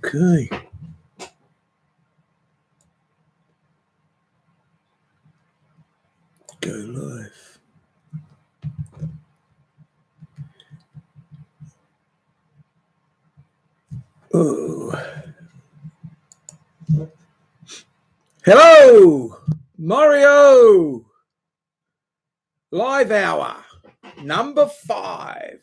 Okay. Go live. Oh. Hello, Mario. Live hour number 5.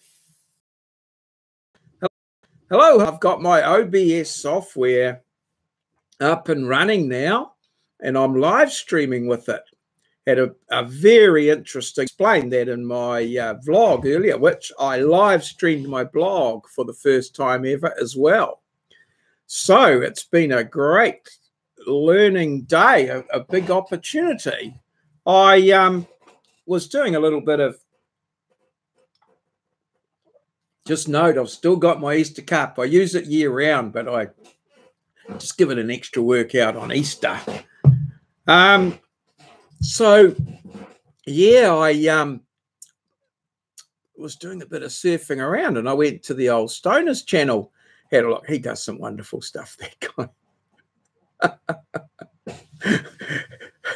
Hello, I've got my OBS software up and running now, and I'm live streaming with it. Had a very interesting, explained that in my vlog earlier, which I live streamed my blog for the first time ever as well. So it's been a great learning day, a big opportunity. I was doing a little bit of, just note I've still got my Easter cup. I use it year round, but I just give it an extra workout on Easter. So yeah, I was doing a bit of surfing around, and I went to the old Stoner's channel. Had a look. He does some wonderful stuff, that guy.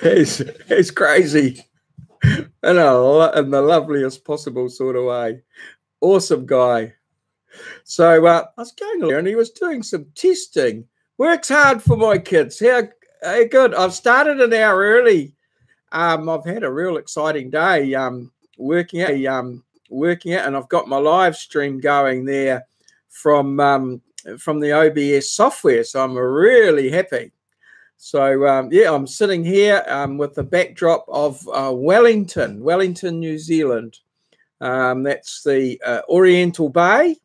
He's crazy in the loveliest possible sort of way. Awesome guy. So I was going along, and he was doing some testing. Works hard for my kids. How good. I've started an hour early. I've had a real exciting day working out, and I've got my live stream going there from the OBS software. So I'm really happy. So yeah, I'm sitting here with the backdrop of Wellington, New Zealand. That's the Oriental Bay.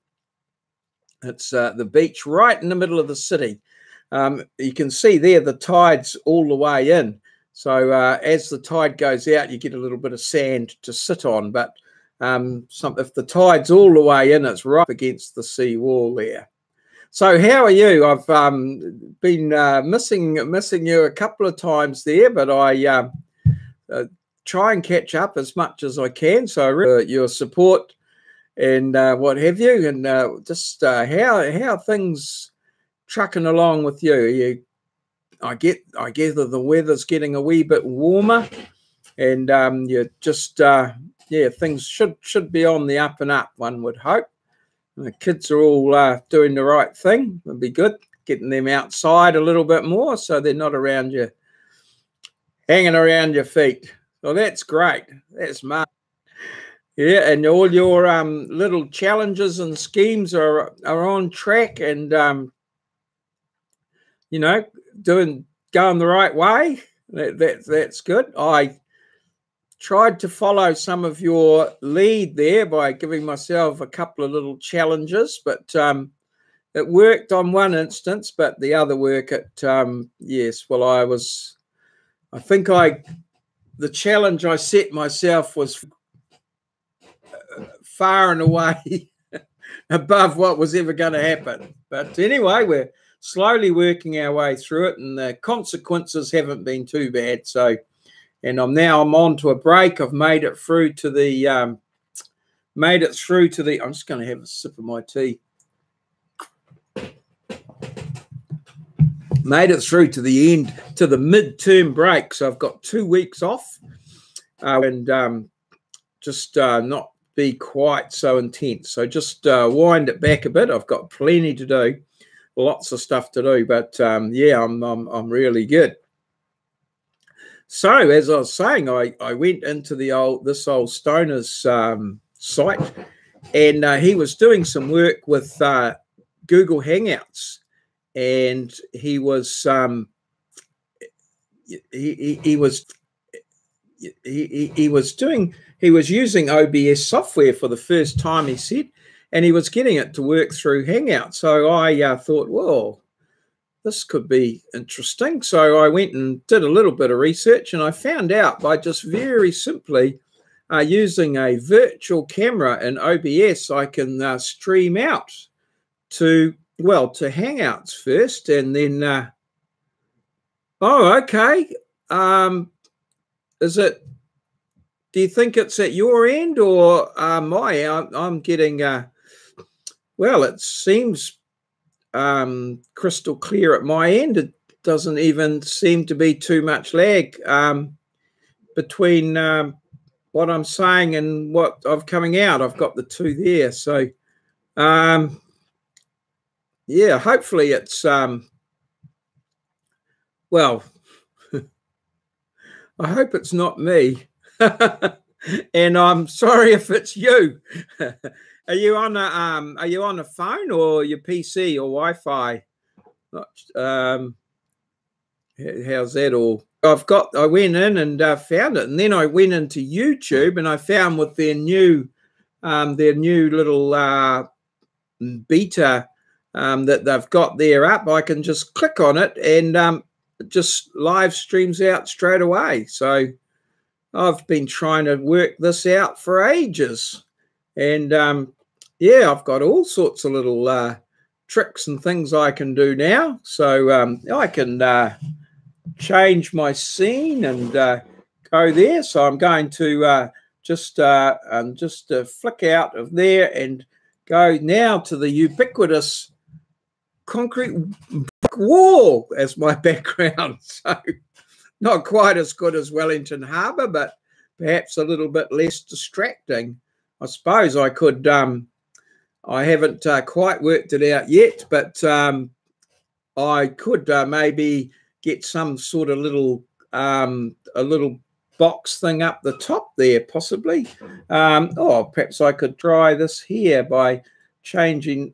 It's the beach right in the middle of the city. You can see there the tide's all the way in. So as the tide goes out, you get a little bit of sand to sit on. But if the tide's all the way in, it's right up against the sea wall there. So how are you? I've been missing you a couple of times there, but I try and catch up as much as I can. So your support and what have you, and just how things trucking along with you. I gather the weather's getting a wee bit warmer, and you're just yeah, things should be on the up and up, one would hope. The kids are all doing the right thing. It'd be good getting them outside a little bit more, so they're not around you, hanging around your feet. Well, that's great. That's smart. Yeah, and all your little challenges and schemes are on track, and you know, going the right way. That's good. I tried to follow some of your lead there by giving myself a couple of little challenges, but it worked on one instance, but the other work yes, well, I think the challenge I set myself was far and away above what was ever going to happen. But anyway, we're slowly working our way through it, and the consequences haven't been too bad. So, and I'm on to a break. I've made it through to the I'm just going to have a sip of my tea. Made it through to the end, to the midterm break. So I've got 2 weeks off, and just not be quite so intense. So just wind it back a bit. I've got plenty to do, lots of stuff to do, but yeah, I'm really good. So as I was saying, I went into this old Stoner's site, and he was doing some work with Google Hangouts, and he was using OBS software for the first time, he said, and he was getting it to work through Hangouts. So I thought, well, this could be interesting. So I went and did a little bit of research, and I found out by just very simply using a virtual camera in OBS, I can stream out to Hangouts first, and then oh, okay. Do you think it's at your end or my? I'm getting well, it seems crystal clear at my end. It doesn't even seem to be too much lag between what I'm saying and what I've coming out. I've got the two there. So, yeah, hopefully it's, well, I hope it's not me. And I'm sorry if it's you. Are you on a phone or your PC or Wi-Fi? How's that all? I went in and found it, and then I went into YouTube and I found with their new little beta that they've got there up, I can just click on it and it just live streams out straight away. So I've been trying to work this out for ages, and yeah, I've got all sorts of little tricks and things I can do now. So I can change my scene and go there. So I'm going to just flick out of there and go now to the ubiquitous concrete brick wall as my background. So not quite as good as Wellington Harbour, but perhaps a little bit less distracting. I suppose I could, I haven't quite worked it out yet, but I could maybe get some sort of little, a little box thing up the top there, possibly. Or perhaps I could try this here by changing,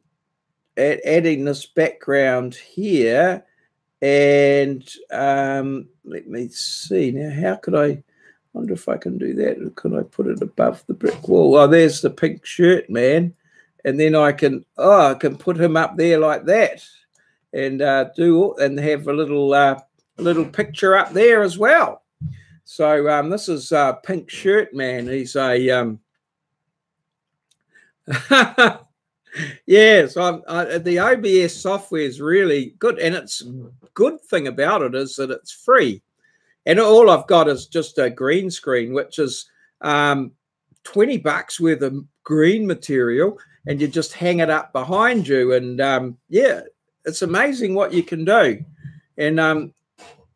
adding this background here. And let me see now, how could I wonder if I can do that? Could I put it above the brick wall? Oh, there's the pink shirt man, and then I can put him up there like that, and and have a little picture up there as well. So this is pink shirt man. He's a yes, the OBS software is really good, and it's good thing about it is that it's free, and all I've got is just a green screen, which is $20 worth of green material, and you just hang it up behind you, and yeah, it's amazing what you can do. And I'm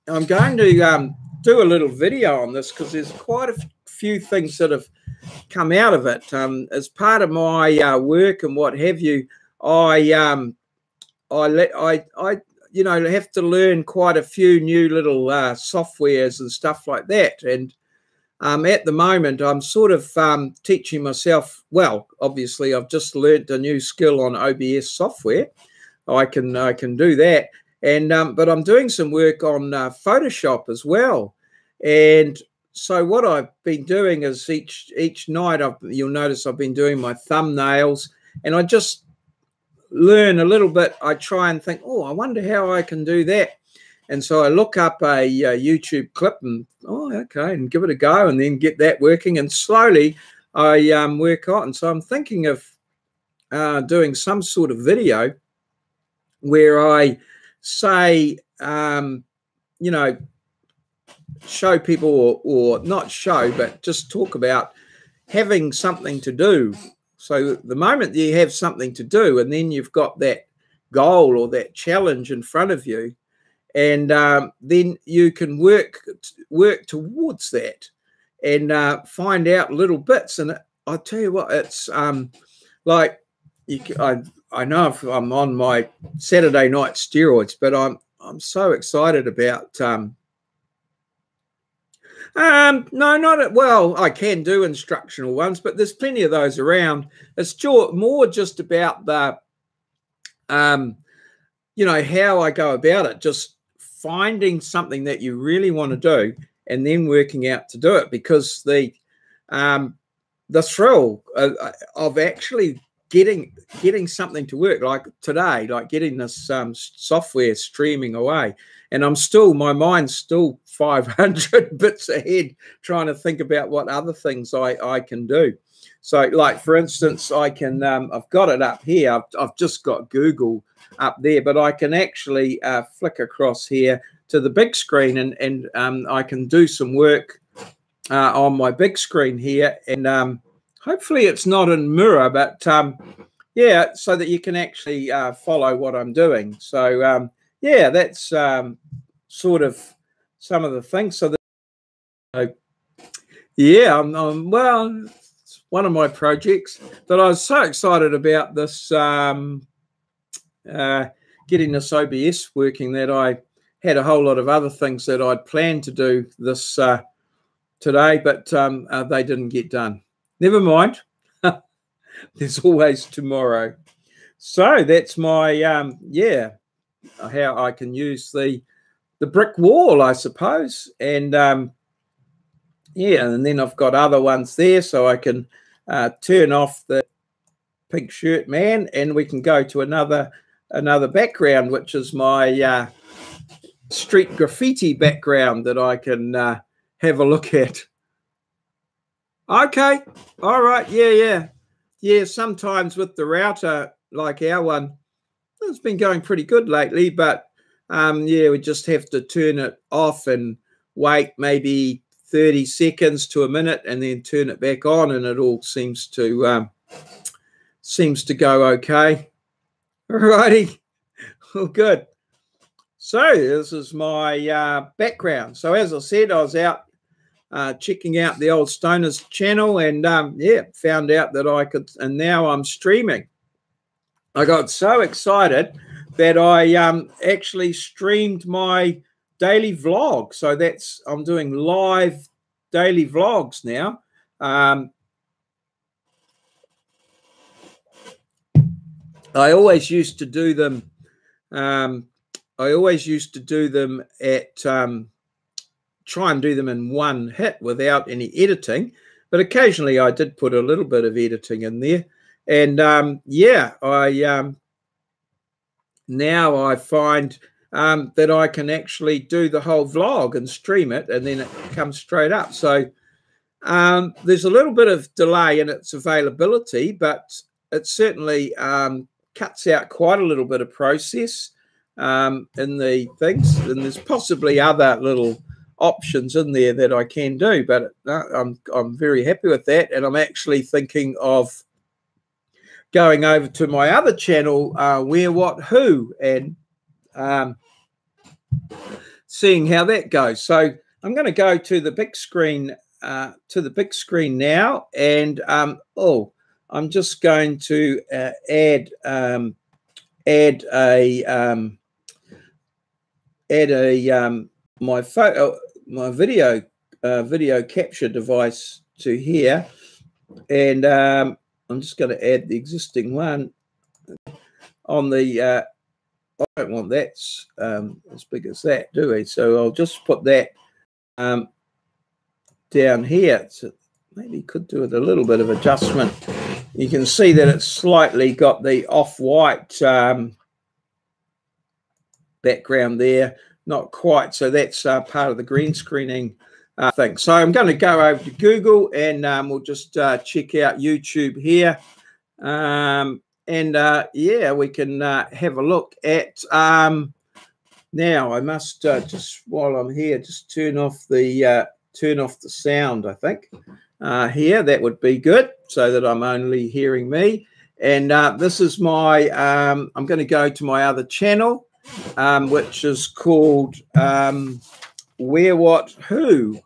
going to do a little video on this because there's quite a few things that have come out of it. As part of my work and what have you, I you know, have to learn quite a few new little softwares and stuff like that. And at the moment, I'm sort of teaching myself. Well, obviously, I've just learnt a new skill on OBS software. I can do that, and but I'm doing some work on Photoshop as well. And so what I've been doing is each night, you'll notice I've been doing my thumbnails, and I just learn a little bit. I try and think, oh, I wonder how I can do that. And so I look up a YouTube clip and, oh, okay, and give it a go, and then get that working. And slowly I work on. So I'm thinking of doing some sort of video where I say, you know, show people or not show, but just talk about having something to do. So the moment you have something to do, and then you've got that goal or that challenge in front of you, and then you can work towards that and find out little bits. And I'll tell you what, it's like I know if I'm on my Saturday night steroids, but I'm so excited about no, not well. I can do instructional ones, but there's plenty of those around. It's more just about the, you know, how I go about it. Just finding something that you really want to do, and then working out to do it. Because the thrill of actually getting something to work, like today, like getting this software streaming away, and my mind's still 500 bits ahead trying to think about what other things I can do. So, like, for instance, I can I've got it up here. I've just got Google up there, but I can actually flick across here to the big screen, and I can do some work on my big screen here. And hopefully it's not in mirror, but yeah, so that you can actually follow what I'm doing. So yeah, that's sort of some of the things. So yeah, well, it's one of my projects that I was so excited about this getting this OBS working that I had a whole lot of other things that I'd planned to do this today, but they didn't get done. Never mind. There's always tomorrow. So that's my yeah, how I can use the brick wall, I suppose, and yeah, and then I've got other ones there, so I can turn off the pink shirt man, and we can go to another background, which is my street graffiti background that I can have a look at. Okay, all right, yeah. Sometimes with the router like our one, it's been going pretty good lately, but yeah, we just have to turn it off and wait maybe 30 seconds to a minute, and then turn it back on, and it all seems to go okay. All righty, well, good. So this is my background. So as I said, I was out checking out the old Stoners channel, and yeah, found out that I could, and now I'm streaming. I got so excited that I actually streamed my daily vlog. So I'm doing live daily vlogs now. I always used to do them. At try and do them in one hit without any editing, but occasionally I did put a little bit of editing in there. And yeah, now I find that I can actually do the whole vlog and stream it, and then it comes straight up. So there's a little bit of delay in its availability, but it certainly cuts out quite a little bit of process in the things. And there's possibly other little options in there that I can do, but I'm very happy with that. And I'm actually thinking of going over to my other channel, Where What Who, and seeing how that goes. So I'm going to go to the big screen now, and I'm just going to add my video capture device to here, and I'm just going to add the existing one on the. I don't want that as big as that, do we? So I'll just put that down here. So maybe could do it a little bit of adjustment. You can see that it's slightly got the off-white background there, not quite. So that's part of the green screening thing. So I'm going to go over to Google, and we'll just check out YouTube here. Yeah, we can have a look at now. I must just, while I'm here, just turn off the sound, I think, here. That would be good, so that I'm only hearing me. And this is my I'm going to go to my other channel, which is called Where What Who,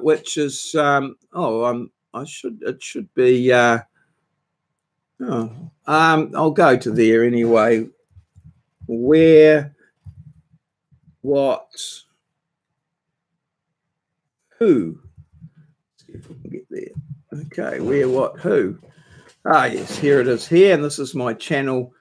which is it should be I'll go to there anyway. Where What Who. Let's see if we can get there. Okay, Where What Who. Ah, yes, here it is here, and this is my channel,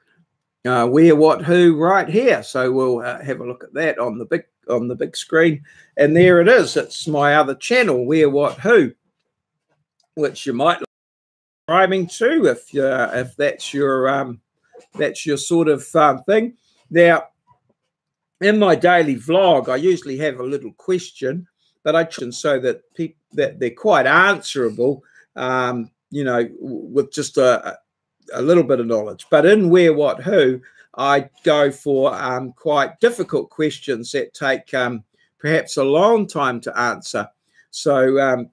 Where What Who, right here. So we'll have a look at that on the big screen, and there it is. It's my other channel, Where What Who, which you might subscribing to if that's your sort of thing. Now, in my daily vlog, I usually have a little question, but I try so that that they're quite answerable, you know, with just a little bit of knowledge. But in Where What Who, I go for quite difficult questions that take perhaps a long time to answer. So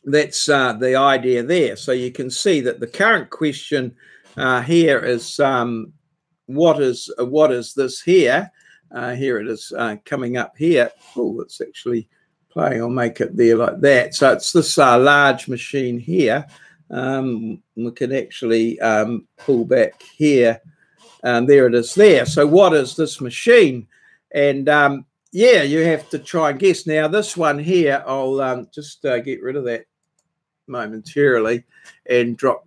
that's the idea there. So you can see that the current question here is what is this here? Here it is coming up here. Oh, it's actually playing. I'll make it there like that. So it's this large machine here. We can actually pull back here. There it is there. So what is this machine? And yeah, you have to try and guess. Now this one here, I'll just get rid of that momentarily and drop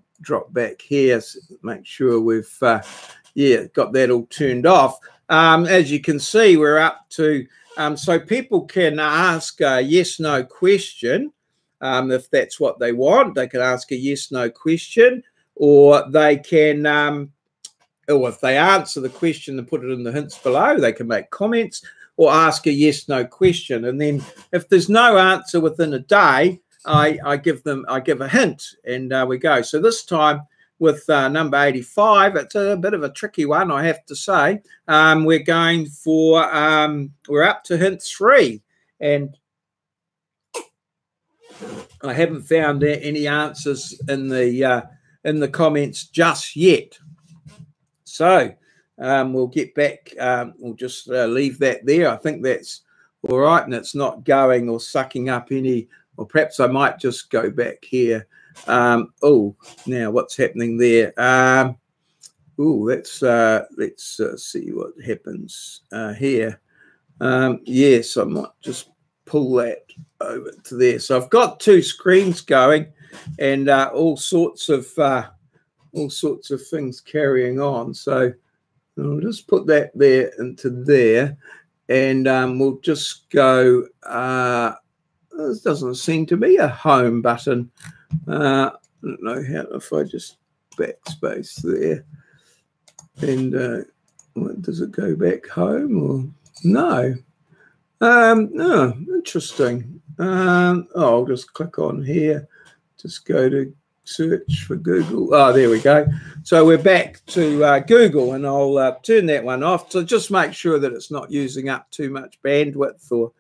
back here. So make sure we've yeah, got that all turned off. As you can see, we're up to so people can ask a yes/no question if that's what they want. They can ask a yes/no question, or they can or if they answer the question and put it in the hints below, they can make comments or ask a yes/no question. And then if there's no answer within a day, I give a hint, and we go. So this time with number 85, it's a bit of a tricky one, I have to say. We're going for we're up to hint 3, and I haven't found any answers in the comments just yet. So we'll get back. We'll just leave that there. I think that's all right, and it's not going or sucking up any. Or perhaps I might just go back here. Oh, now what's happening there? Oh, let's see what happens here. Yes, I might just pull that over to there. So I've got 2 screens going, and all sorts of things carrying on. So I'll just put that there into there, and we'll just go. This doesn't seem to be a home button. I don't know how, if I just backspace there, and what, does it go back home or no? No, interesting. I'll just click on here. Just go to search for Google. Oh, there we go. So we're back to Google, and I'll turn that one off. So just make sure that it's not using up too much bandwidth or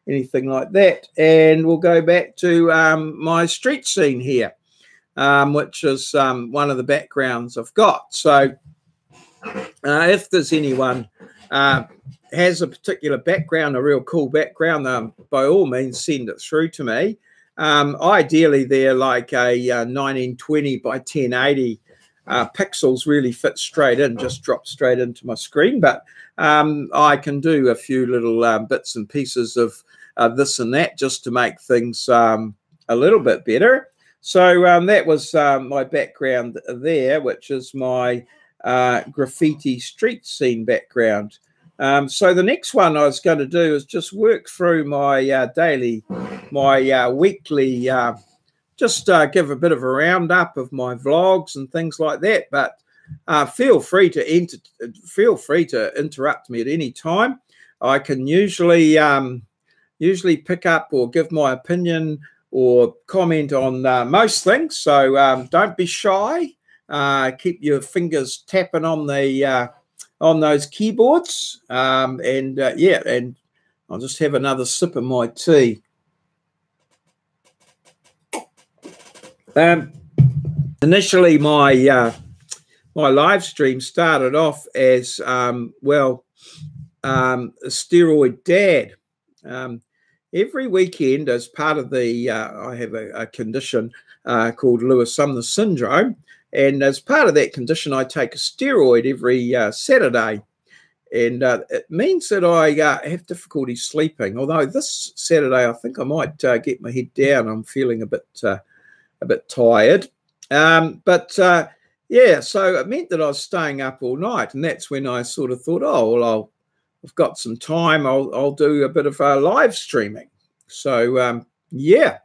anything like that. And we'll go back to my street scene here, which is one of the backgrounds I've got. So if there's anyone has a particular background, a real cool background, by all means send it through to me. Ideally they're like a 1920 by 1080 pixels, really fit straight in, just drop straight into my screen. But I can do a few little bits and pieces of this and that just to make things a little bit better. So that was my background there, which is my graffiti street scene background. So the next one I was going to do is just work through my weekly, just give a bit of a roundup of my vlogs and things like that. But feel free to interrupt me at any time. I can usually pick up or give my opinion or comment on most things. So don't be shy. Keep your fingers tapping on the on those keyboards. Yeah, and I'll just have another sip of my tea. Initially, my my live stream started off as well, a steroid dad. Every weekend, as part of the, I have a condition called Lewis-Sumner syndrome, and as part of that condition, I take a steroid every Saturday, and it means that I have difficulty sleeping. Although this Saturday, I think I might get my head down. I'm feeling a bit tired, yeah. So it meant that I was staying up all night, and that's when I sort of thought, oh well, I've got some time. I'll do a bit of live streaming. So yeah,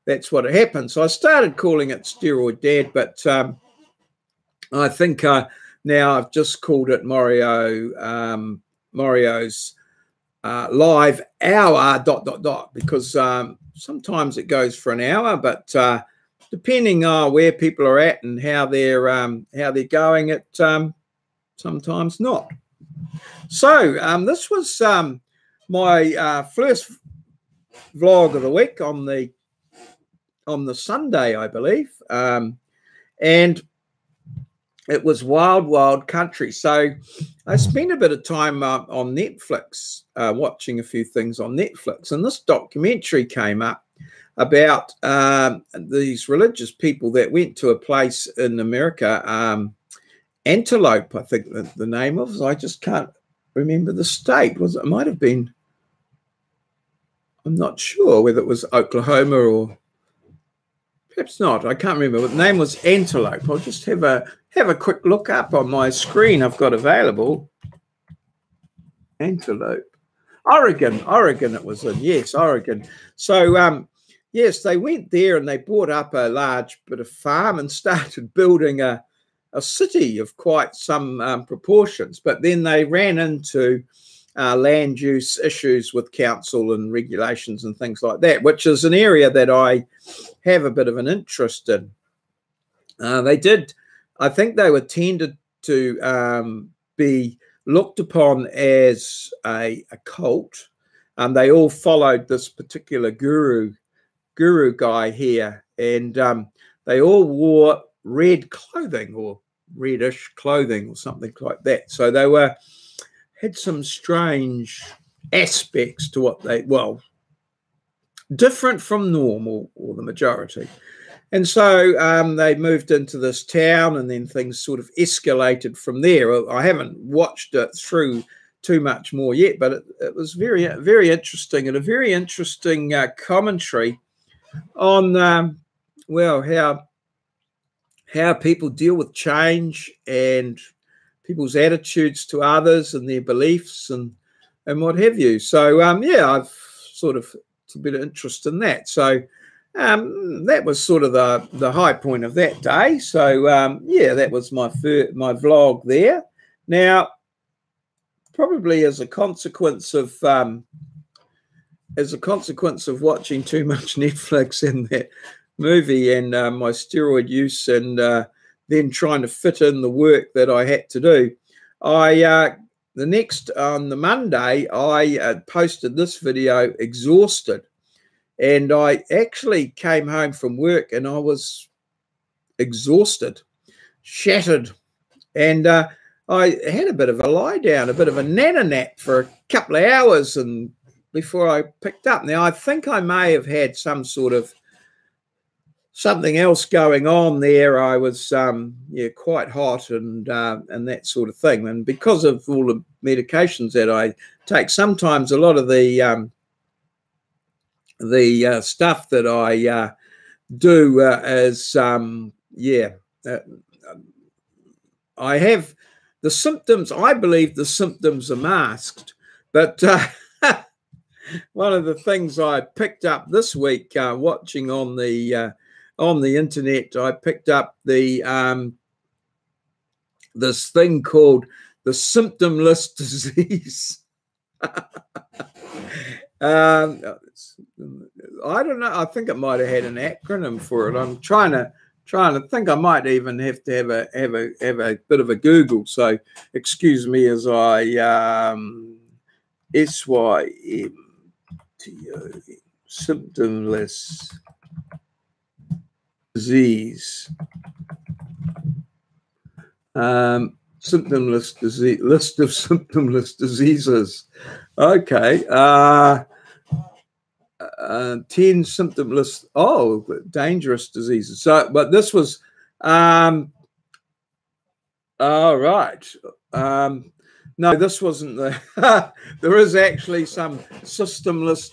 that's what happened. So I started calling it Steroid Dad, but I think now I've just called it Maurieos live hour ... because sometimes it goes for an hour, but depending on where people are at and how they're going, it sometimes not. So this was my first vlog of the week on the on the Sunday, I believe, and it was wild country. So I spent a bit of time on Netflix, watching a few things on Netflix, and this documentary came up about these religious people that went to a place in America, Antelope, I think the name of it. I just can't remember the state. It might have been, I'm not sure whether it was Oklahoma or perhaps not. I can't remember. But the name was Antelope. I'll just have a quick look up on my screen I've got available. Antelope. Oregon it was in. Yes, Oregon. So, yes, they went there and they bought up a large bit of farm and started building a city of quite some proportions. But then they ran into land use issues with council and regulations and things like that, which is an area that I have a bit of an interest in. I think they were tended to be looked upon as a cult. They all followed this particular guru guy here, and they all wore red clothing or reddish clothing or something like that. So they had some strange aspects to what different from normal or the majority. And so they moved into this town, and then things sort of escalated from there. I haven't watched it through too much more yet, but it was very interesting, and a very interesting commentary on how people deal with change and people's attitudes to others and their beliefs and what have you. So yeah, I've sort of a bit of interest in that. So that was sort of the high point of that day. So yeah, that was my vlog there. Now, probably as a consequence of watching too much Netflix and that movie and my steroid use and then trying to fit in the work that I had to do, on the Monday I posted this video exhausted, and I actually came home from work and I was exhausted, shattered, and I had a bit of a lie down, a bit of a nana nap for a couple of hours, and before I picked up. Now I think I may have had some sort of something else going on there. I was quite hot and that sort of thing, and because of all the medications that I take, sometimes a lot of the stuff that I do is I have the symptoms. I believe the symptoms are masked, but one of the things I picked up this week watching on the internet, I picked up the this thing called the symptomless disease. I don't know. I think it might have had an acronym for it. I'm trying to think. I might even have to have a bit of a Google. So excuse me as I SYMTO, symptomless disease. Symptomless disease, list of symptomless diseases. Okay. 10 symptomless, dangerous diseases. So, but this was, all right. No, this wasn't the, there is actually some symptomless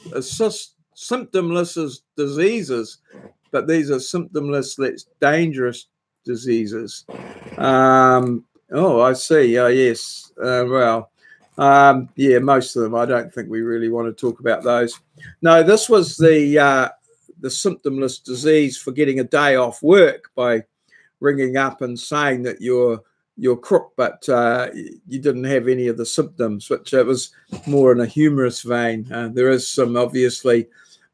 diseases, but these are symptomless, less dangerous diseases. Oh, I see. Oh, yes. Well, yeah, most of them. I don't think we really want to talk about those. No, this was the symptomless disease for getting a day off work by ringing up and saying that you're crook, but you didn't have any of the symptoms, which it was more in a humorous vein. There is some obviously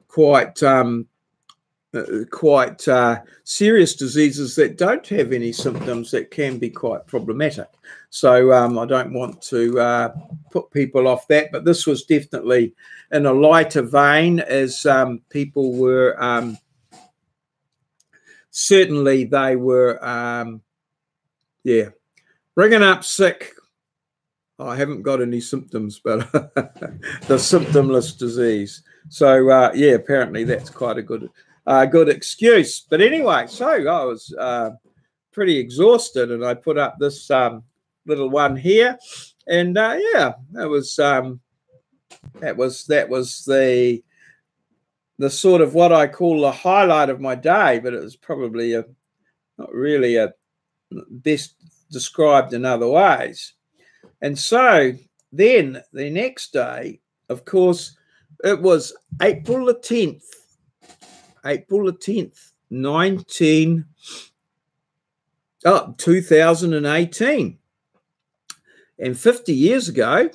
quite serious diseases that don't have any symptoms that can be quite problematic. So I don't want to put people off that, but this was definitely in a lighter vein, as people were certainly they were, yeah, ringing up sick. I haven't got any symptoms, but the symptomless disease. So, yeah, apparently that's quite a good excuse. But anyway, so I was pretty exhausted, and I put up this little one here, and yeah, that was the sort of what I call the highlight of my day, but it was probably not really a best described in other ways. And so then the next day, of course, it was April the 10th, 2018. And 50 years ago,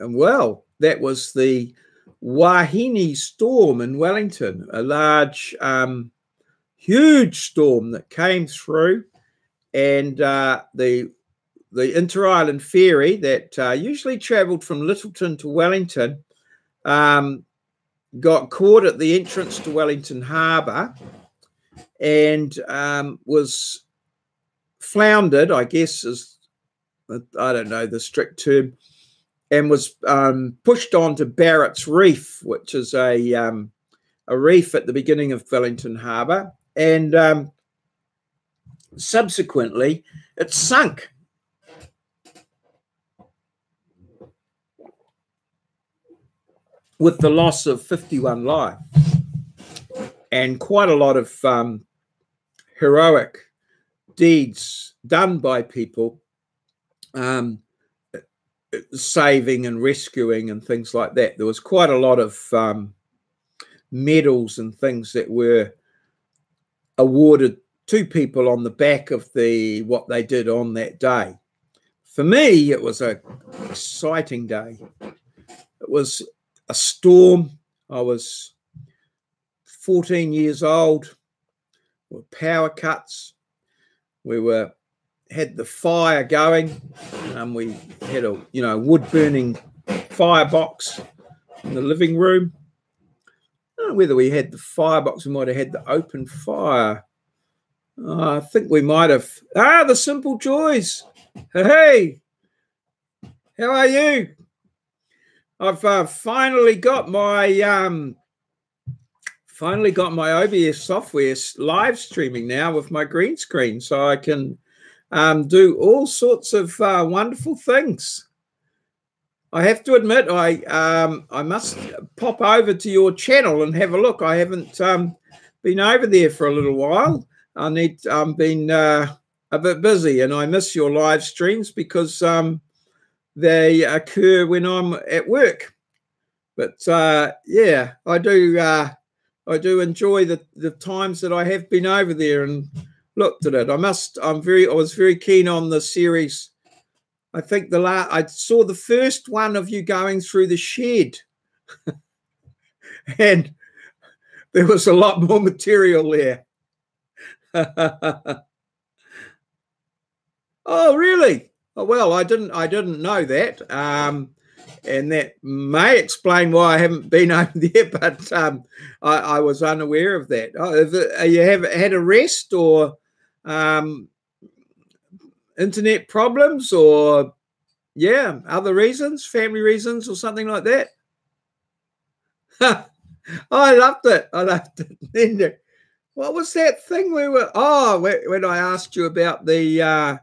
and well, that was the Wahine storm in Wellington, a large, huge storm that came through, and the inter-island ferry that usually travelled from Lyttelton to Wellington got caught at the entrance to Wellington Harbour and was floundered, I guess is, I don't know the strict term, and was pushed onto Barrett's Reef, which is a reef at the beginning of Wellington Harbour, and subsequently it sunk. With the loss of 51 lives and quite a lot of heroic deeds done by people, saving and rescuing and things like that. There was quite a lot of medals and things that were awarded to people on the back of what they did on that day. For me, it was an exciting day. It was a storm. I was 14 years old. There were power cuts. We had the fire going. We had a wood burning firebox in the living room. I don't know whether we had the firebox. We might have had the open fire. I think we might have. The Simple Joys. Hey, how are you? I've finally got my OBS software live streaming now with my green screen, so I can do all sorts of wonderful things. I have to admit, I must pop over to your channel and have a look. I haven't been over there for a little while. I've been a bit busy, and I miss your live streams because they occur when I'm at work. But yeah, I do enjoy the times that I have been over there and looked at it. I was very keen on the series. I think I saw the first one of you going through the shed, and there was a lot more material there. Oh, really? Oh, well, I didn't know that, and that may explain why I haven't been over there. But I was unaware of that. You have had a rest or internet problems, or other reasons, family reasons, or something like that? I loved it. Then what was that thing we were? Oh, when I asked you about the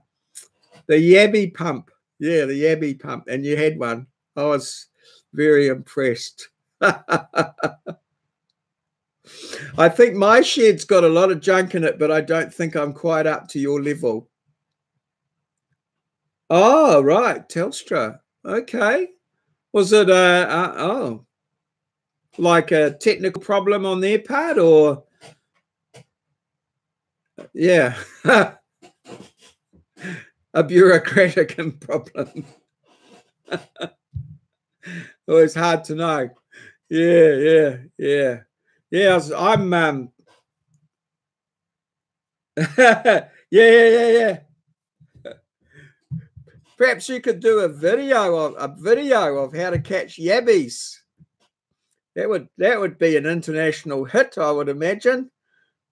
yabby pump. Yeah, the yabby pump, and you had one. I was very impressed. I think my shed's got a lot of junk in it, but I don't think I'm quite up to your level. Oh, right, Telstra. Okay. Was it like a technical problem on their part, or yeah, a bureaucratic problem? Always hard to know. Yeah. I'm yeah. Perhaps you could do a video of how to catch yabbies. That would be an international hit, I would imagine.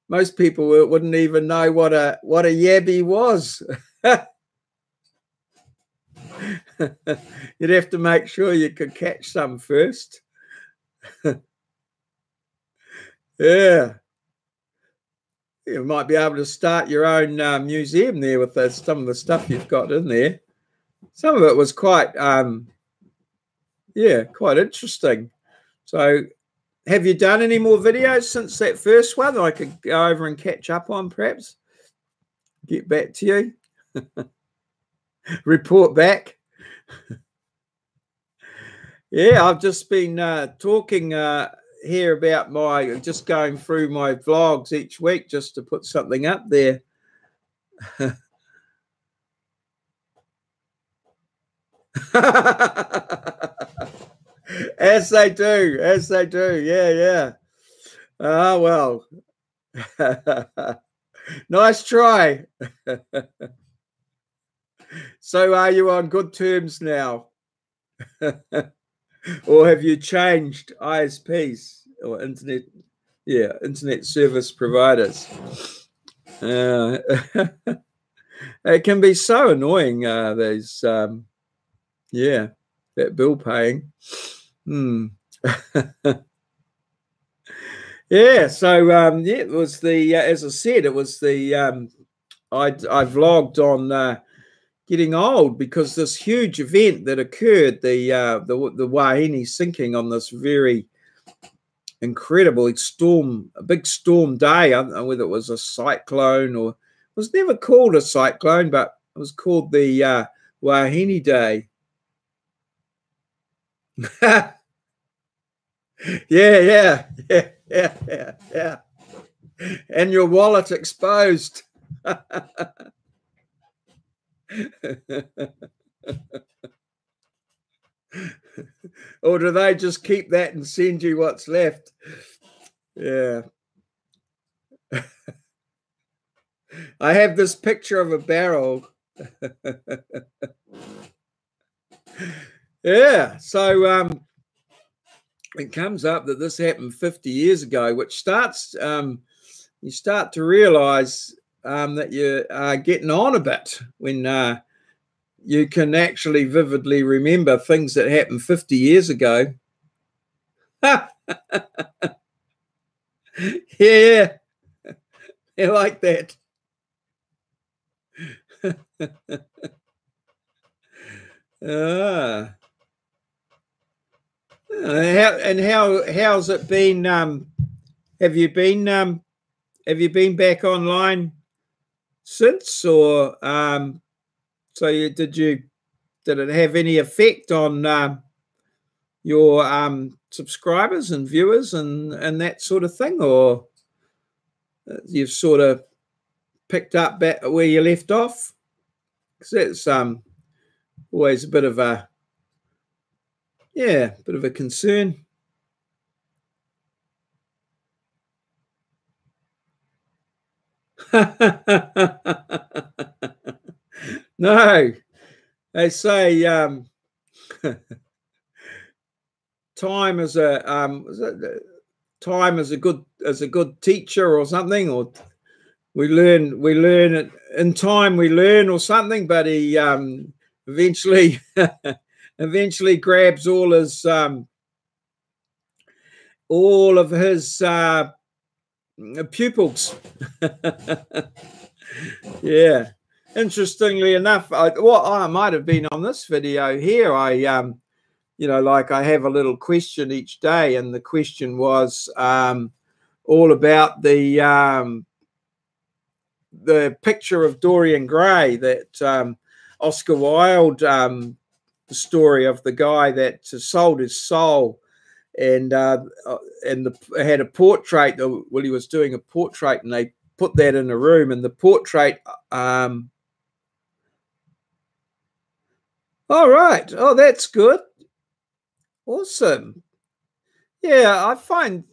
Most people wouldn't even know what a yabby was. You'd have to make sure you could catch some first. Yeah. You might be able to start your own museum there with some of the stuff you've got in there. Some of it was quite, yeah, quite interesting. So have you done any more videos since that first one that I could go over and catch up on, perhaps? Get back to you. Report back. Yeah, I've just been talking here about just going through my vlogs each week just to put something up there. As they do, yeah, yeah. Ah, well. Nice try. So are you on good terms now? Or have you changed ISPs or internet service providers? It can be so annoying, these yeah, that bill paying. Yeah, so yeah, it was the as I said, it was the I vlogged on getting old, because this huge event that occurred, the Wahine sinking on this very incredible storm, a big storm day. I don't know whether it was a cyclone, or it was never called a cyclone, but it was called the Wahine Day. Yeah. And your wallet exposed. Or do they just keep that and send you what's left? Yeah. I have this picture of a barrel. Yeah, so it comes up that this happened 50 years ago, which starts, you start to realize that you are getting on a bit when you can actually vividly remember things that happened 50 years ago. Yeah, I like that. How's it been? Have you been back online since, or so did it have any effect on your subscribers and viewers and that sort of thing, or you've sort of picked up back where you left off? Because that's always a bit of a concern. No, they say time is a good teacher or something, or we learn it in time, we learn or something. But he eventually grabs all of his pupils. Yeah, interestingly enough, I might have been on this video here. I like I have a little question each day, and the question was all about the picture of Dorian Gray, that Oscar Wilde, the story of the guy that sold his soul, and had a portrait. Well, he was doing a portrait, and they put that in a room, and the portrait. All right. Oh, that's good. Awesome. Yeah, I find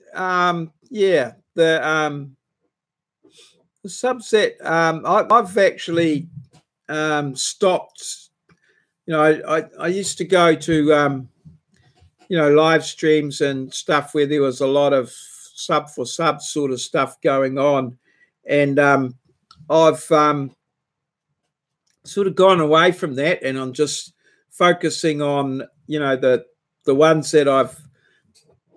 yeah, the subset. I've actually stopped. I used to go to live streams and stuff where there was a lot of sub for sub sort of stuff going on, and I've sort of gone away from that, and I'm just focusing on, you know, the ones that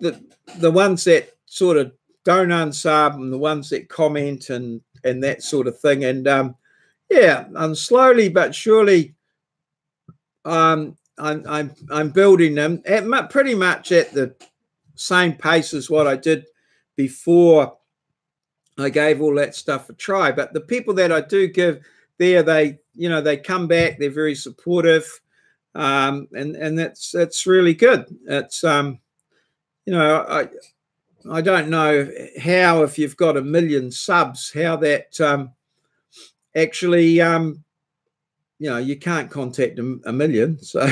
the ones that sort of don't unsub, and the ones that comment and that sort of thing. And yeah, I'm slowly but surely I'm building them at pretty much at the same pace as what I did before I gave all that stuff a try. But the people that I do give there, they, you know, they come back, they're very supportive, and that's really good. It's you know, I don't know how, if you've got 1 million subs, how that actually, you know, you can't contact a million. So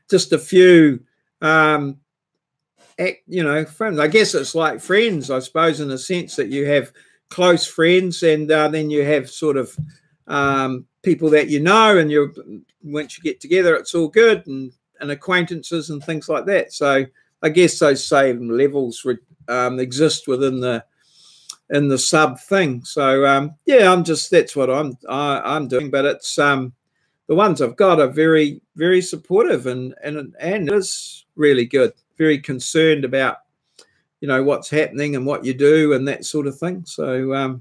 just a few, you know, friends. I guess it's like friends, I suppose, in the sense that you have close friends, and then you have sort of people that you know, and once you get together, it's all good, and acquaintances and things like that. So I guess those same levels exist within the sub thing. So yeah, that's what I'm doing. But it's the ones I've got are very, very supportive, and it is really good. Very concerned about, you know, what's happening and what you do and that sort of thing. So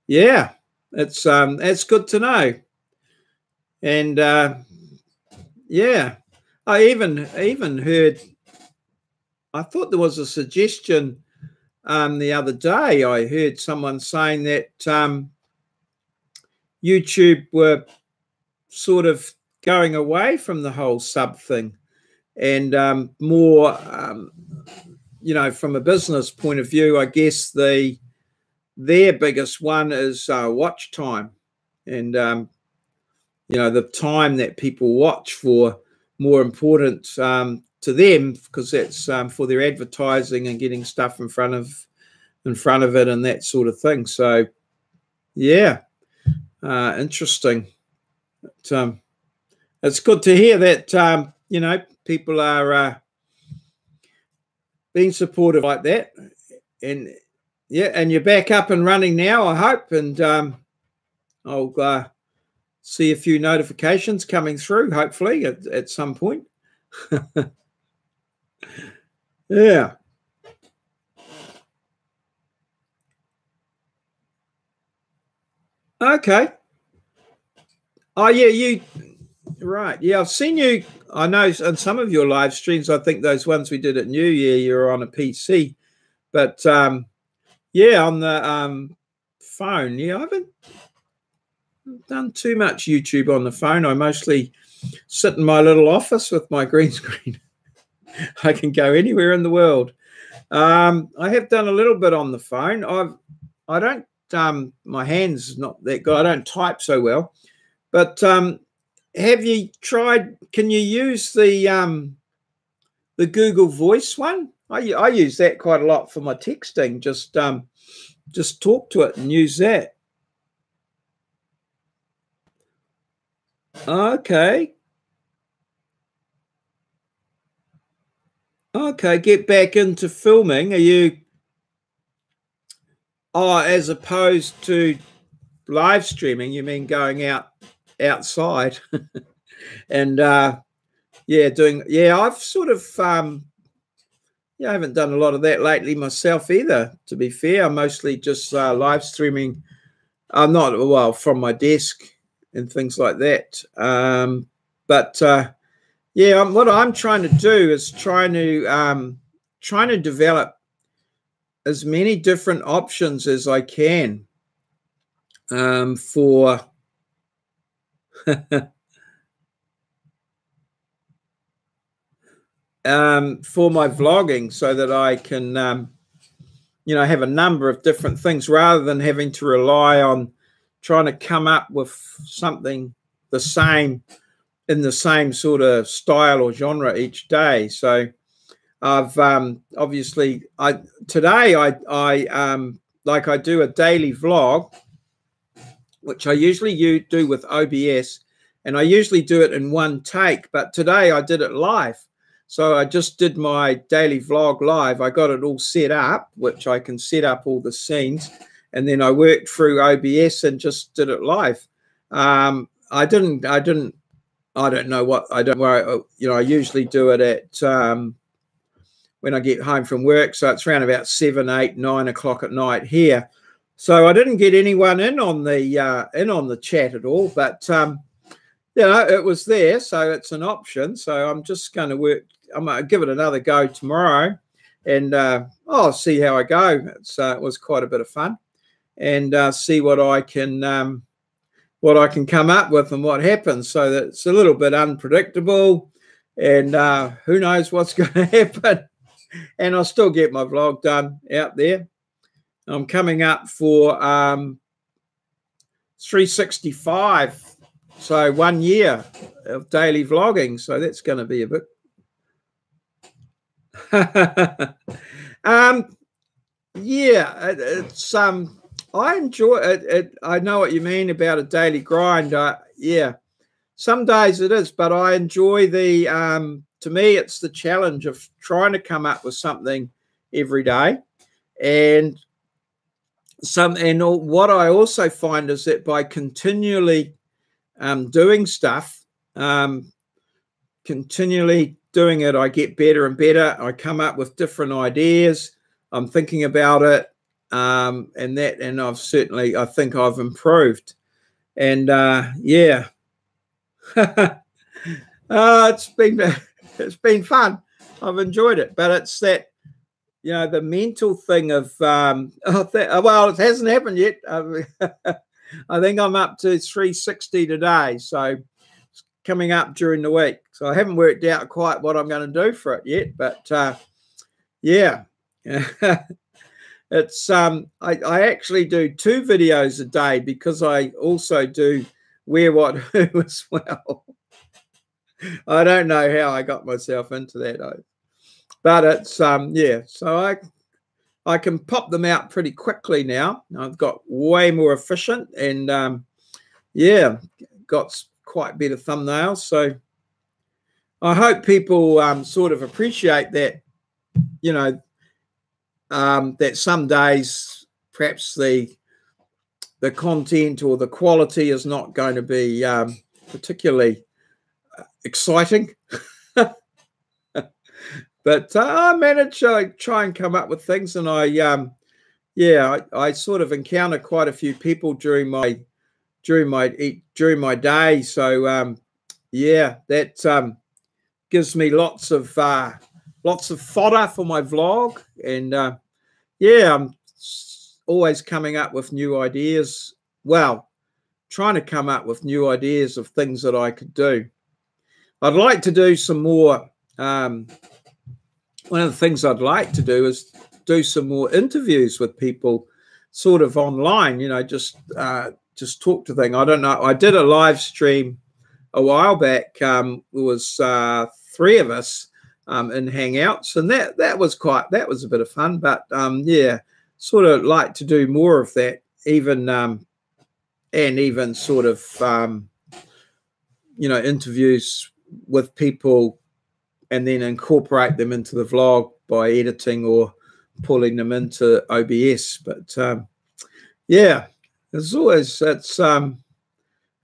yeah, it's good to know. And yeah, I even heard, I thought there was a suggestion the other day. I heard someone saying that YouTube were sort of going away from the whole sub thing, and more, you know, from a business point of view, I guess their biggest one is watch time, and you know, the time that people watch for, more important to them, because that's for their advertising and getting stuff in front of it and that sort of thing. So yeah, interesting. It's good to hear that you know, people are being supportive like that. And yeah, and you're back up and running now, I hope, and I'll see a few notifications coming through, hopefully, at some point. Yeah. Okay. Oh yeah, right. Yeah, I've seen you. I know on some of your live streams, I think those ones we did at New Year, you're on a PC. But yeah, on the phone, yeah, I haven't done too much YouTube on the phone. I mostly sit in my little office with my green screen. I can go anywhere in the world. I have done a little bit on the phone. I don't, my hand's not that good. I don't type so well. But have you tried, can you use the Google Voice one? I use that quite a lot for my texting. Just talk to it and use that. Okay. Okay, get back into filming. Are you, as opposed to live streaming, you mean going outside and yeah, I've sort of yeah, I haven't done a lot of that lately myself either, to be fair. I'm mostly just live streaming. I'm not, well, from my desk and things like that. But yeah, what I'm trying to do is trying to develop as many different options as I can for for my vlogging, so that I can you know, have a number of different things, rather than having to rely on trying to come up with something the same, in the same sort of style or genre each day. So I've obviously, today like I do a daily vlog, which I usually do with OBS, and I usually do it in one take, but today I did it live. So I just did my daily vlog live. I got it all set up, which I can set up all the scenes, and then I worked through OBS and just did it live. I don't know what, I usually do it at when I get home from work, so it's around about 7, 8, 9 o'clock at night here. So I didn't get anyone in on the chat at all, but it was there, so it's an option. So I'm just going to I'm going to give it another go tomorrow, and I'll see how I go. It was quite a bit of fun, and see what I can come up with and what happens. So that it's a little bit unpredictable, and who knows what's going to happen. And I'll still get my vlog done out there. I'm coming up for 365, so 1 year of daily vlogging. So that's going to be a bit. Yeah, it's I enjoy it. I know what you mean about a daily grind. Yeah, some days it is, but I enjoy the. To me, it's the challenge of trying to come up with something every day, and what I also find is that by continually doing stuff, continually doing it, I get better and better. I come up with different ideas. I'm thinking about it, and I think I've improved, and yeah. It's been fun. I've enjoyed it, but it's that, the mental thing of well, it hasn't happened yet. I think I'm up to 360 today, so it's coming up during the week. So I haven't worked out quite what I'm going to do for it yet, but yeah. It's I actually do 2 videos a day because I also do Where What Who as well. I don't know how I got myself into that, but it's yeah. So I can pop them out pretty quickly now. I've got way more efficient, and yeah, got quite better thumbnails. So I hope people sort of appreciate that. That some days perhaps the content or the quality is not going to be particularly exciting, but I manage to try and come up with things, and I sort of encounter quite a few people during my day. So yeah, that gives me lots of fodder for my vlog, and yeah, I'm always coming up with new ideas. Well, trying to come up with new ideas of things that I could do. I'd like to do some more. One of the things I'd like to do is do some more interviews with people, sort of online. Just talk to them. I don't know. I did a live stream a while back. There was 3 of us in Hangouts, and that was a bit of fun. But yeah, sort of like to do more of that, even and even sort of interviews with people, and then incorporate them into the vlog by editing or pulling them into OBS. But yeah, it's a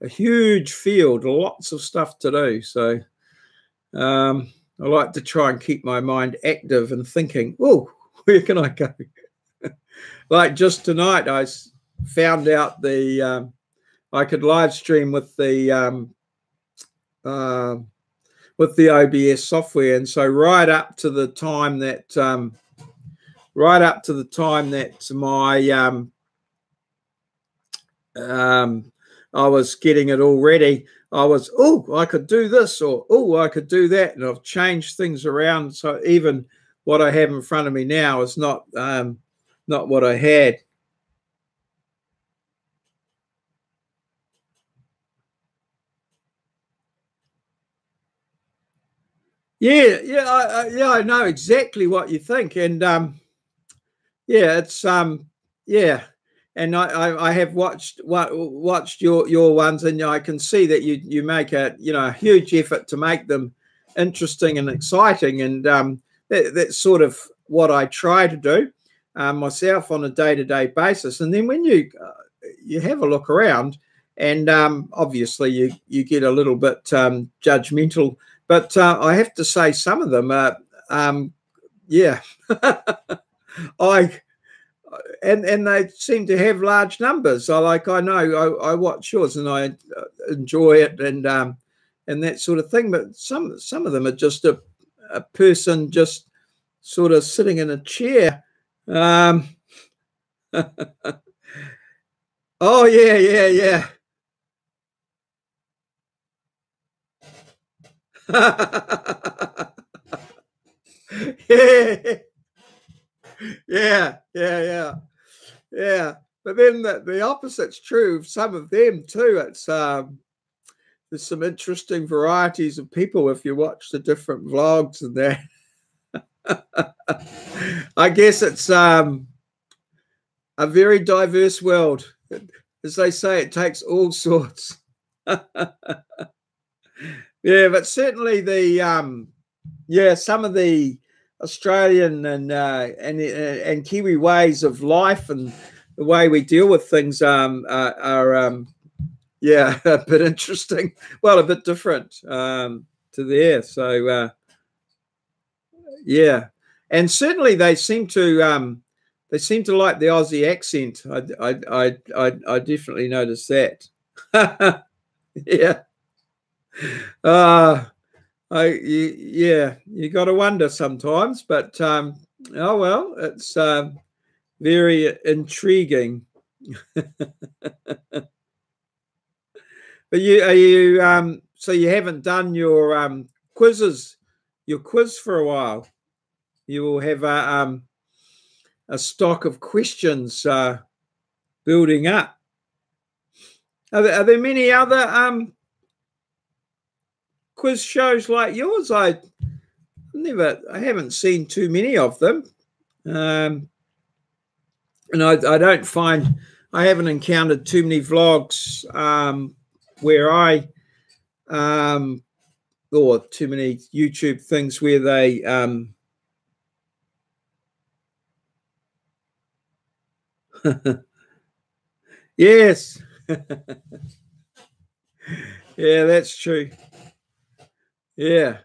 huge field, lots of stuff to do. So I like to try and keep my mind active and thinking, oh, where can I go? Like just tonight, I found out I could live stream with the OBS software, and so right up to the time that I was getting it all ready, I could do this, or I could do that, and I've changed things around. So even what I have in front of me now is not what I had. Yeah, I know exactly what you think, and yeah, it's yeah, and I have watched your ones, and I can see that you make a huge effort to make them interesting and exciting, and that's sort of what I try to do. myself on a day-to-day basis. And then when you have a look around, and obviously you get a little bit judgmental, but I have to say some of them are, yeah, and they seem to have large numbers. I know I watch yours and I enjoy it and that sort of thing. But some of them are just a person just sort of sitting in a chair. Oh yeah. Yeah. But then the opposite's true of some of them too. It's there's some interesting varieties of people if you watch the different vlogs and that. I guess it's a very diverse world. As they say, it takes all sorts. Yeah, but certainly the some of the Australian and Kiwi ways of life and the way we deal with things are yeah, a bit interesting. Well, a bit different to there. So yeah, and certainly they seem to like the Aussie accent. I definitely noticed that. Yeah. You got to wonder sometimes, but oh well, it's very intriguing. But so you haven't done your quiz for a while. You will have a stock of questions building up. Are there many other quiz shows like yours? I haven't seen too many of them, and I don't find I haven't encountered too many vlogs where I or too many YouTube things where they yes. Yeah, that's true. Yeah.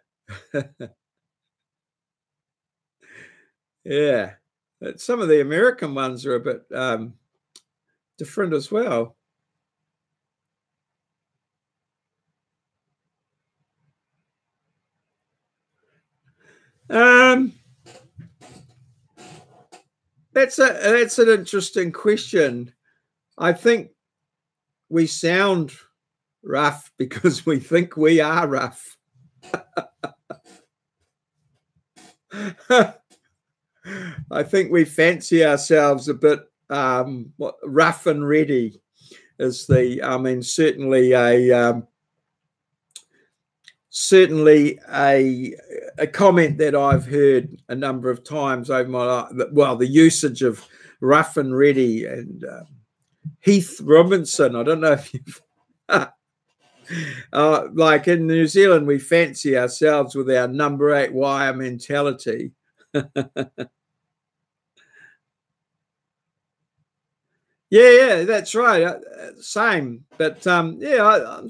Yeah. But some of the American ones are a bit different as well. That's an interesting question. I think we sound rough because we think we are rough. I think we fancy ourselves a bit rough and ready is certainly a comment that I've heard a number of times over my life. Well, the usage of rough and ready, and Heath Robinson. I don't know if you've like in New Zealand, we fancy ourselves with our number 8 wire mentality. Yeah, that's right. Same, but yeah, I'm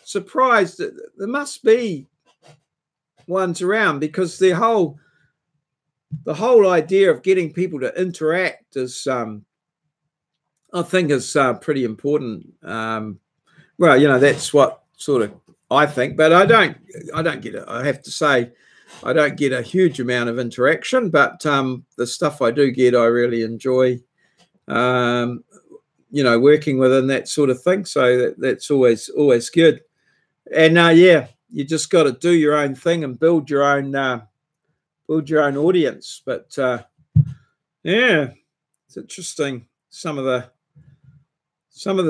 surprised that there must be ones around because the whole idea of getting people to interact is, I think, is pretty important. Well, you know, that's what sort of I think, but I don't get it. I have to say, I don't get a huge amount of interaction, but the stuff I do get, I really enjoy. You know, working within that sort of thing. So that's always good. And yeah, you just got to do your own thing and build your own audience. But yeah, it's interesting some of the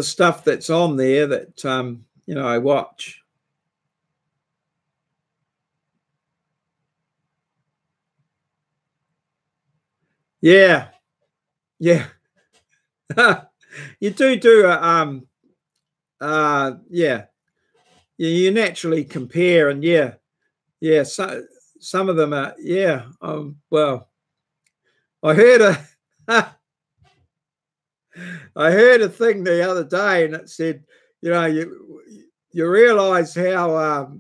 stuff that's on there that you know, I watch. Yeah. You do yeah, you naturally compare, and yeah, so some of them are, yeah. Well, I heard I heard a thing the other day, and it said, you know, you realize how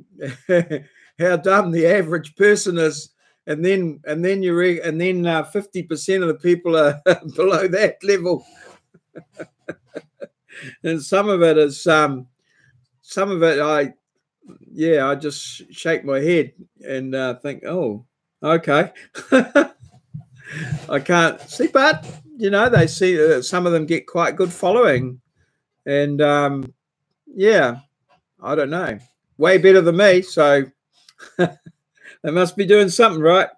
how dumb the average person is, and then 50% of the people are below that level, and some of it I just shake my head and think, oh, okay. I can't see, but you know, they see that some of them get quite good following, and yeah, I don't know, way better than me, so they must be doing something right.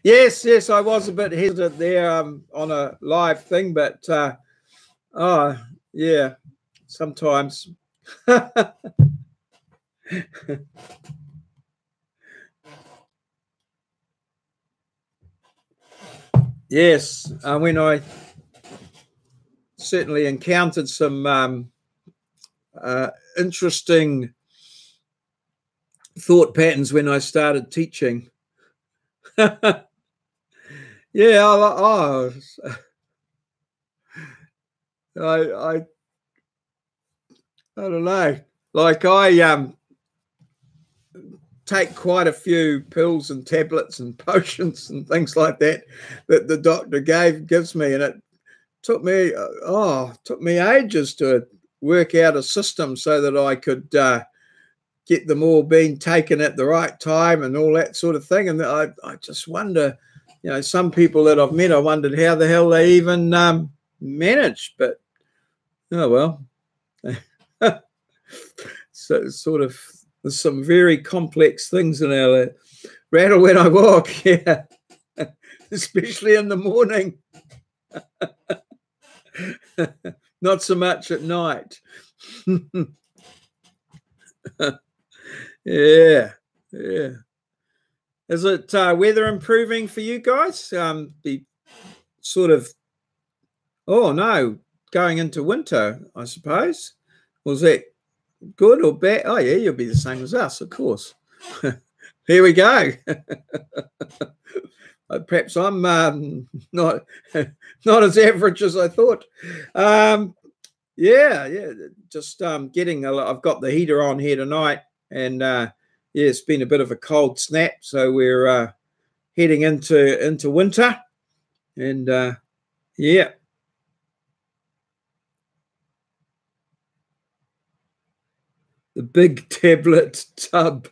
Yes, I was a bit hesitant there on a live thing, but oh yeah, sometimes. Yes, when I certainly encountered some interesting thought patterns when I started teaching. Yeah, I don't know. Like I take quite a few pills and tablets and potions and things like that the doctor gives me, and it took me ages to work out a system so that I could get them all being taken at the right time and all that sort of thing. And I just wonder, you know, some people that I've met, I wondered how the hell they even managed. But oh well. So sort of, there's some very complex things in our rattle when I walk, yeah, especially in the morning. Not so much at night. Yeah. Is it weather improving for you guys? Be sort of, oh no, going into winter, I suppose. Was that good or bad? Oh yeah, you'll be the same as us, of course. Here we go. Perhaps I'm not as average as I thought. Yeah, just getting I've got the heater on here tonight, and yeah, it's been a bit of a cold snap, so we're heading into winter, and yeah. The big tablet tub.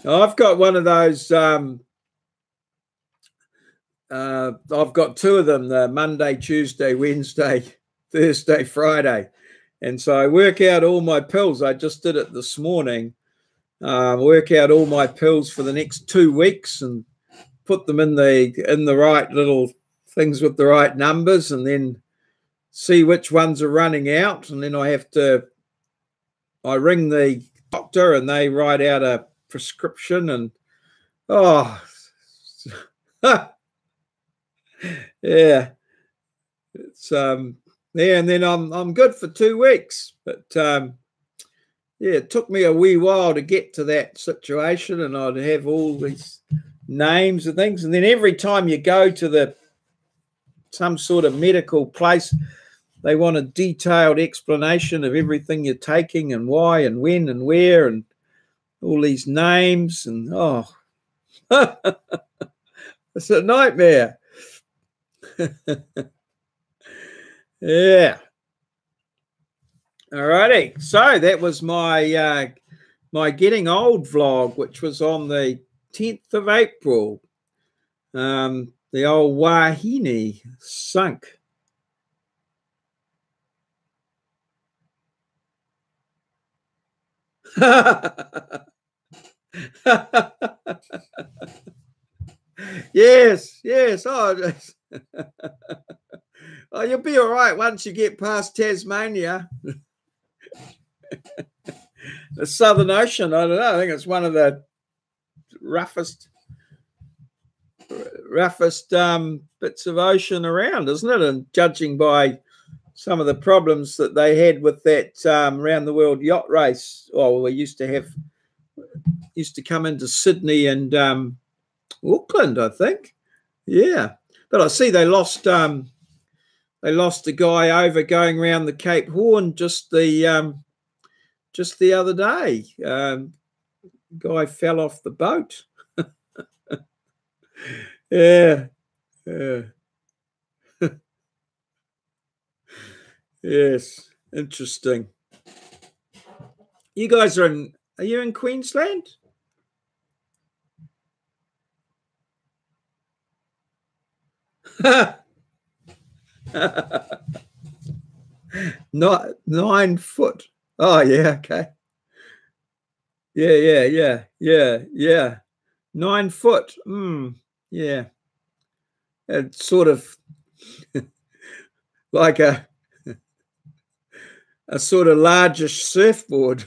I've got one of those. I've got two of them: the Monday, Tuesday, Wednesday, Thursday, Friday, and so I work out all my pills. I just did it this morning. Work out all my pills for the next 2 weeks and put them in the right little things with the right numbers, and then see which ones are running out, and then I ring the doctor and they write out a prescription, and oh yeah, it's yeah, and then I'm good for 2 weeks, but yeah, it took me a wee while to get to that situation, and I'd have all these names and things, and then every time you go to some sort of medical place, they want a detailed explanation of everything you're taking and why and when and where and all these names, and oh, it's a nightmare. Yeah. Alrighty. So that was my my getting old vlog, which was on the 10th of April. The old Wahine sunk. Yes. Oh, oh, you'll be all right once you get past Tasmania. The Southern Ocean, I don't know, I think it's one of the roughest bits of ocean around, isn't it? And judging by some of the problems that they had with that round the world yacht race, we used to have used to come into Sydney and Auckland, I think. Yeah, but I see they lost a guy over going around the Cape Horn just the other day. Guy fell off the boat. Yeah. Yes, interesting. You guys are you in Queensland? Not 9 foot. Oh yeah, okay. Yeah. 9 foot. Yeah. It's sort of like a sort of largish surfboard.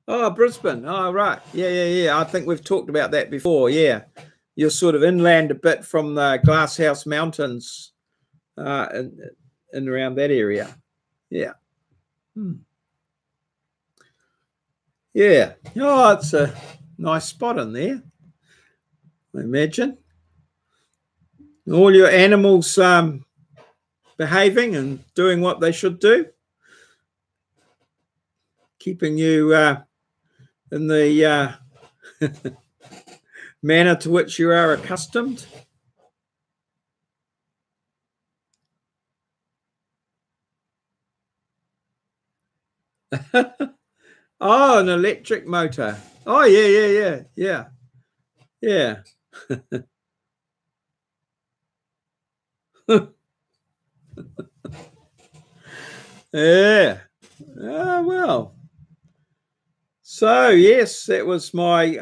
Oh, Brisbane. Oh, right. Yeah. I think we've talked about that before. Yeah. You're sort of inland a bit from the Glasshouse Mountains in around that area. Yeah. Yeah. Oh, it's a nice spot in there, I imagine. All your animals behaving and doing what they should do, keeping you in the manner to which you are accustomed. Oh, an electric motor. Oh, yeah. Yeah. Yeah. Oh, well. So, yes, that was my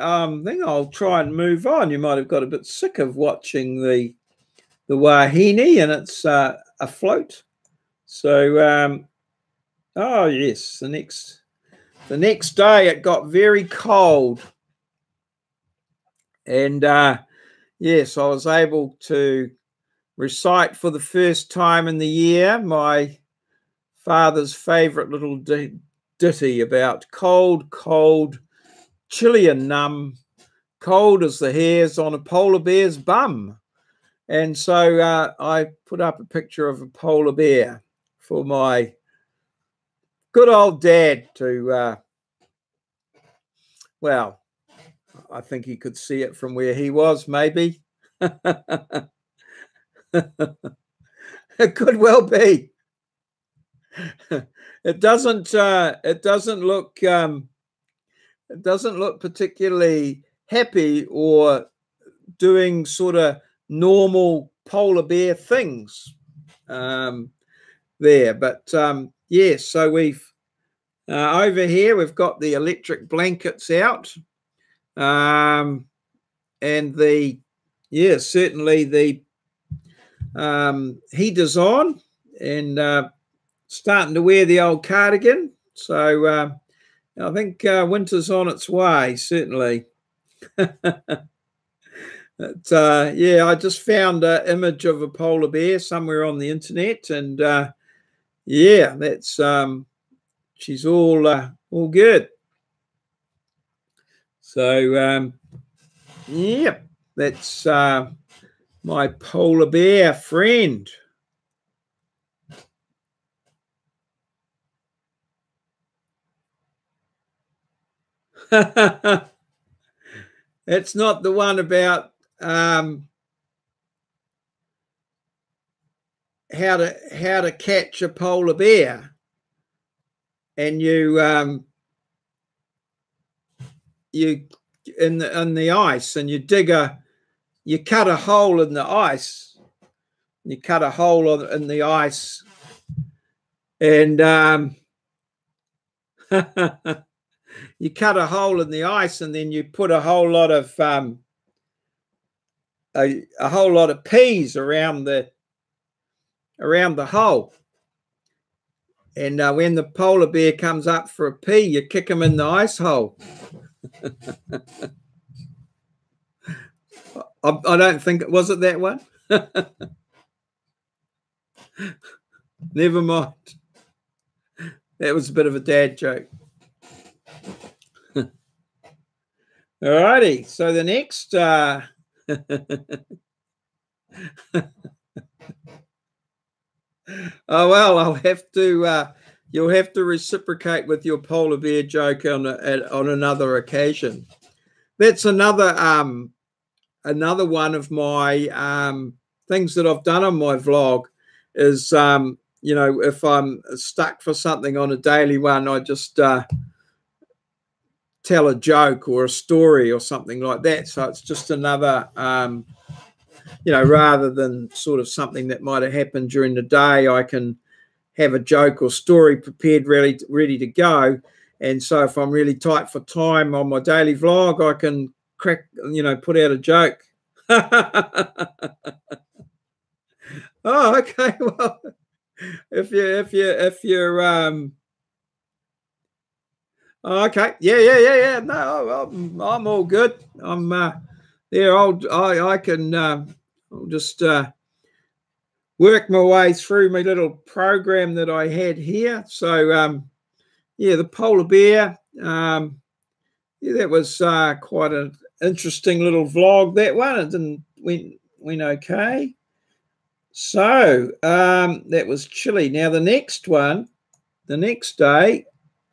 thing. I'll try and move on. You might have got a bit sick of watching the wahine and it's afloat. So, oh, yes, the next day it got very cold. And, yes, I was able to recite for the first time in the year my father's favourite little ditty about cold, chilly and numb, cold as the hairs on a polar bear's bum. And so I put up a picture of a polar bear for my good old dad to, well, I think he could see it from where he was, maybe. It could well be. It doesn't look particularly happy or doing sort of normal polar bear things there. But yes, so we've over here we've got the electric blankets out, and certainly the heater's on, and starting to wear the old cardigan. So I think winter's on its way, certainly. But, yeah, I just found an image of a polar bear somewhere on the internet, and yeah, that's she's all good. So yeah, that's my polar bear friend. It's not the one about how to catch a polar bear, and you in the ice, and you cut a hole in the ice. You cut a hole in the ice, and you cut a hole in the ice, and then you put a whole lot of peas around the hole. And when the polar bear comes up for a pee, you kick him in the ice hole. I don't think was it that one. Never mind. That was a bit of a dad joke. Alrighty, so the next oh well, I'll have to you'll have to reciprocate with your polar bear joke on another occasion. That's another another one of my things that I've done on my vlog is you know, if I'm stuck for something on a daily one, I just tell a joke or a story or something like that. So it's just another you know, rather than sort of something that might have happened during the day, I can have a joke or story prepared, ready to go. And so if I'm really tight for time on my daily vlog, I can crack, you know, put out a joke. Oh, okay. Well, if you're okay, yeah. No, I'm all good. I'm there. I can I'll just work my way through my little program that I had here. So yeah, the polar bear. Yeah, that was quite an interesting little vlog. That one, it didn't went okay. So that was chilly. Now the next one, the next day.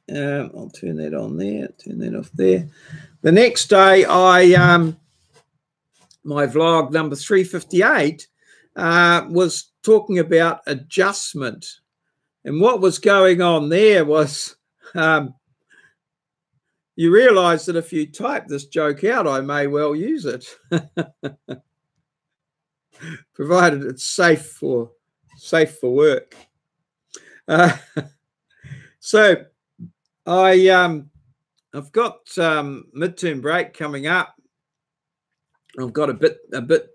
I'll turn that on there, turn that off there. The next day, my vlog number 358 was talking about adjustment. And what was going on there was you realize that if you type this joke out, I may well use it, provided it's safe for work. So I've got midterm break coming up. I've got a bit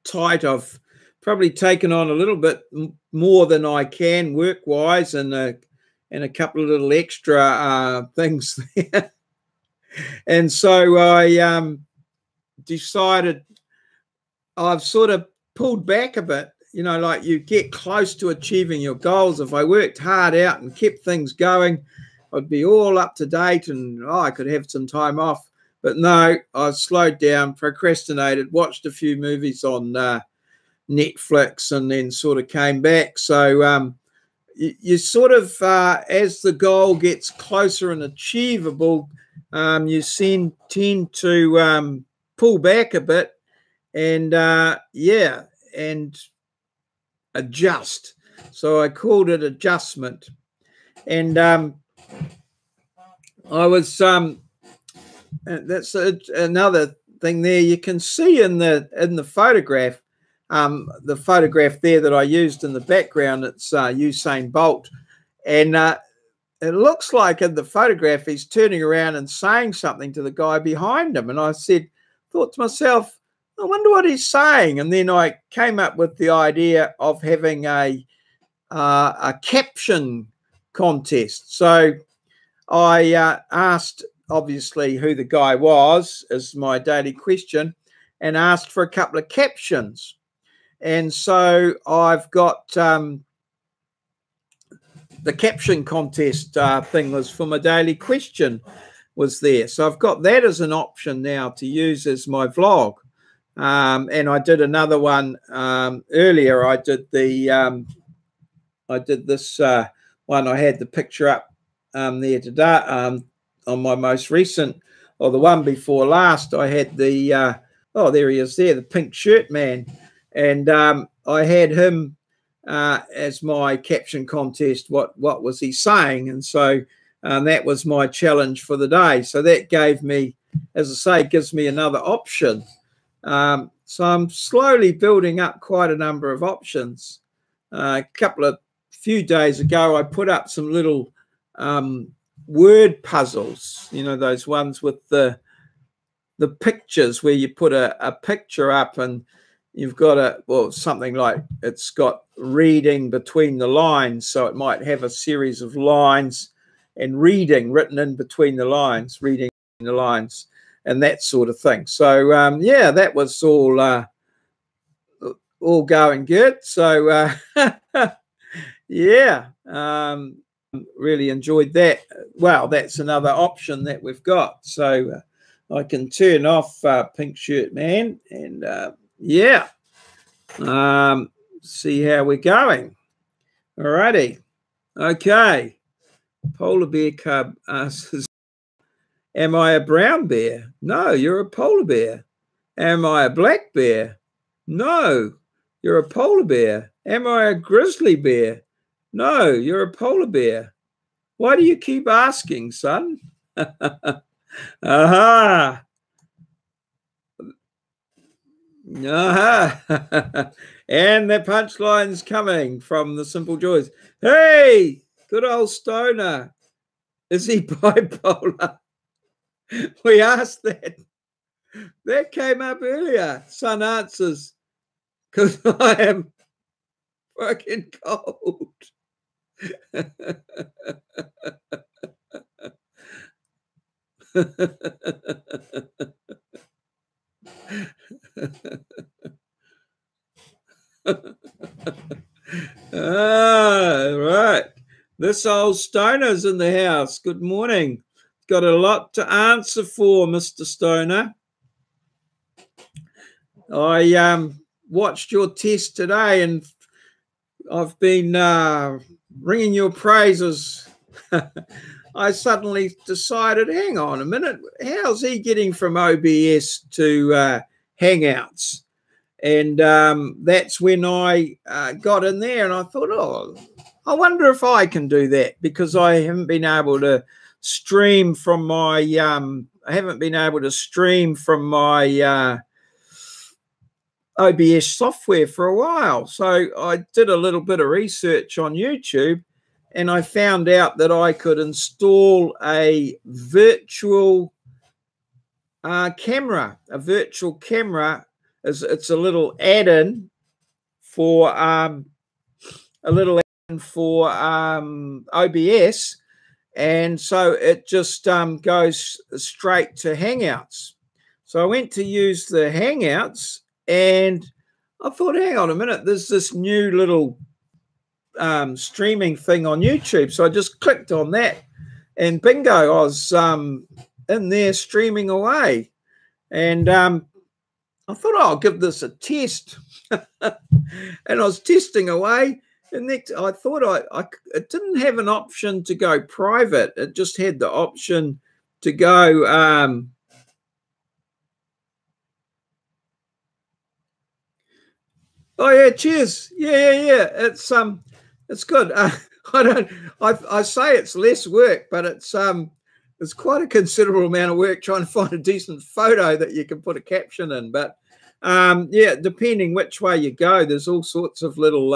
tight. I've probably taken on a little bit more than I can work-wise, and a couple of little extra things there. And so I decided I've sort of pulled back a bit. You know, like you get close to achieving your goals. If I worked hard out and kept things going, I'd be all up to date and I could have some time off. But no, I slowed down, procrastinated, watched a few movies on Netflix, and then sort of came back. So you sort of, as the goal gets closer and achievable, you tend to pull back a bit and, yeah, and adjust. So I called it adjustment. And I was that's another thing there. You can see in the photograph, the photograph there that I used in the background. It's Usain Bolt, and it looks like in the photograph he's turning around and saying something to the guy behind him. And I thought to myself, I wonder what he's saying. And then I came up with the idea of having a caption contest. So I asked, obviously, who the guy was as my daily question, and asked for a couple of captions. And so I've got the caption contest thing was for my daily question was there. So I've got that as an option now to use as my vlog. And I did another one earlier. I did the I did this one. I had the picture up there today on my most recent, or the one before last. I had the oh, there he is there, the pink shirt man, and I had him as my caption contest. What was he saying? And so that was my challenge for the day. So that gave me, as I say, gives me another option. So I'm slowly building up quite a number of options. A few days ago, I put up some little word puzzles, you know, those ones with the pictures where you put a picture up and you've got something like it's got reading between the lines. So it might have a series of lines and reading written in between the lines, reading the lines, and that sort of thing. So yeah, that was all going good. So yeah, really enjoyed that. Well, that's another option that we've got. So I can turn off Pink Shirt Man and yeah, see how we're going. Alrighty. Okay. Polar bear cub asks, am I a brown bear? No, you're a polar bear. Am I a black bear? No, you're a polar bear. Am I a grizzly bear? No, you're a polar bear. Why do you keep asking, son? Aha. Aha. And the punchline's coming from the Simple Joys. Hey, good old Stoner. Is he bipolar? We asked that. That came up earlier. Son answers, because I am fucking cold. Right. This old Stoner's in the house. Good morning. Got a lot to answer for, Mr. Stoner. I watched your test today and I've been ringing your praises. I suddenly decided, hang on a minute, how's he getting from OBS to Hangouts? And that's when I got in there and I thought, oh, I wonder if I can do that, because I haven't been able to stream from my OBS software for a while. So I did a little bit of research on YouTube and I found out that I could install a virtual camera. A virtual camera is, it's a little add-in for OBS, and so it just goes straight to Hangouts. So I went to use the Hangouts and I thought, hang on a minute, there's this new little streaming thing on YouTube. So I just clicked on that and bingo, I was in there streaming away. And I thought, oh, I'll give this a test. And I was testing away. And next, I thought it didn't have an option to go private. It just had the option to go oh yeah, cheers. Yeah. It's good. I say it's less work, but it's quite a considerable amount of work trying to find a decent photo that you can put a caption in. But yeah, depending which way you go, there's all sorts of little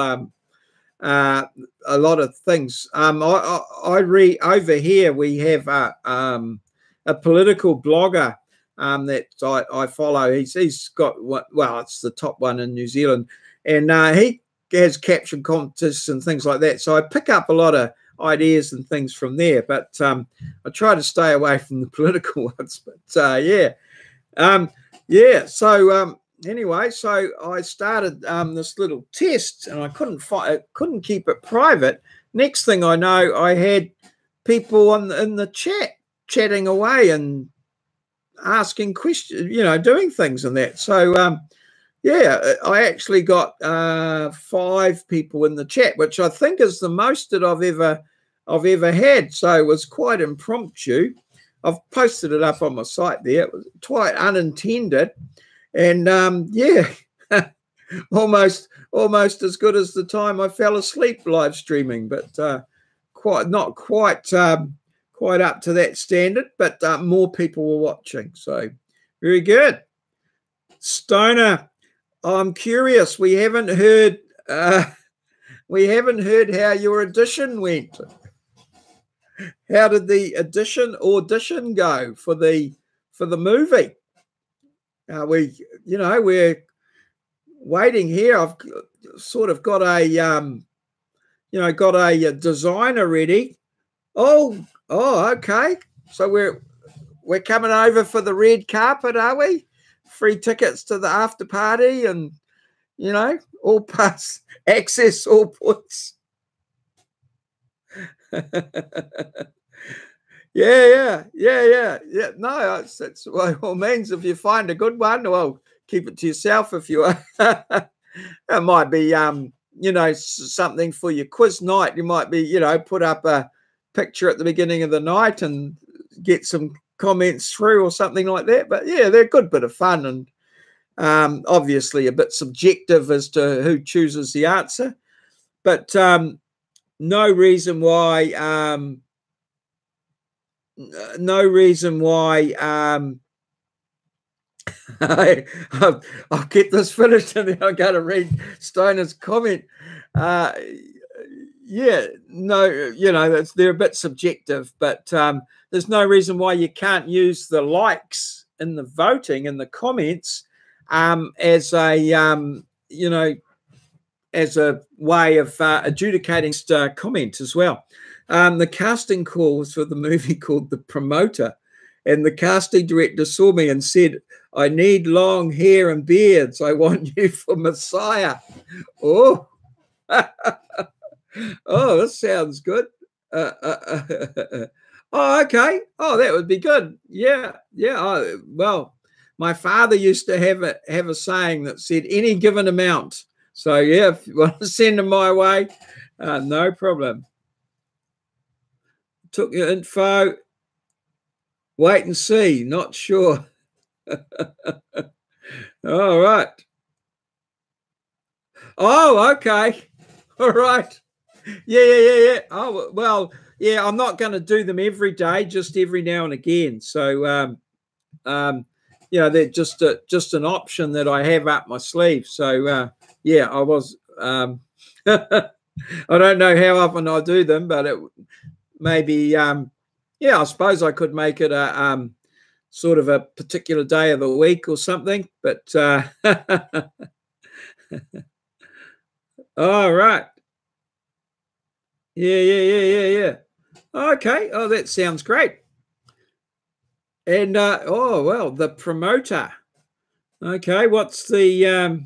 a lot of things. I read over here. We have a political blogger that I follow. He's got well, it's the top one in New Zealand, and he has caption contests and things like that. So I pick up a lot of ideas and things from there. But I try to stay away from the political ones. But yeah. So anyway, so I started this little test, and I couldn't keep it private. Next thing I know, I had people in the chat chatting away and asking questions, doing things and that. So yeah, I actually got 5 people in the chat, which I think is the most that I've ever had. So it was quite impromptu. I've posted it up on my site there. It was quite unintended. And yeah, almost as good as the time I fell asleep live streaming, but not quite up to that standard. But more people were watching, so very good. Stoner, I'm curious. We haven't heard how your audition went. How did the audition go for the movie? We're waiting here. I've sort of got a designer ready. Oh, okay. So we're coming over for the red carpet, are we? Free tickets to the after party, and all pass access, all points. Yeah. No, it's by all means, if you find a good one, well, keep it to yourself if you are. It might be, you know, something for your quiz night. You might be, you know, put up a picture at the beginning of the night and get some comments through or something like that. But yeah, they're a good bit of fun, and obviously a bit subjective as to who chooses the answer. But no reason why I'll get this finished and then I'm going to read Stoner's comment. Yeah, no, you know, they're a bit subjective, but there's no reason why you can't use the likes in the voting and the comments as a, you know, as a way of adjudicating comment as well. The casting call was for the movie called The Promoter, and the casting director saw me and said, "I need long hair and beards. I want you for Messiah." Oh, oh, this sounds good. Oh, okay. Oh, that would be good. Yeah. Oh, well, my father used to have a saying that said, "Any given amount." So yeah, if you want to send them my way, no problem. Took your info. Wait and see. Not sure. All right. Oh, okay. All right. Yeah. Oh, well, yeah, I'm not going to do them every day, just every now and again. So, you know, they're just an option that I have up my sleeve. So, yeah, I was. I don't know how often I do them, but it maybe, yeah, I suppose I could make it a sort of a particular day of the week or something. But all right. Yeah. Okay. Oh, that sounds great. And oh well, The Promoter. Okay, what's the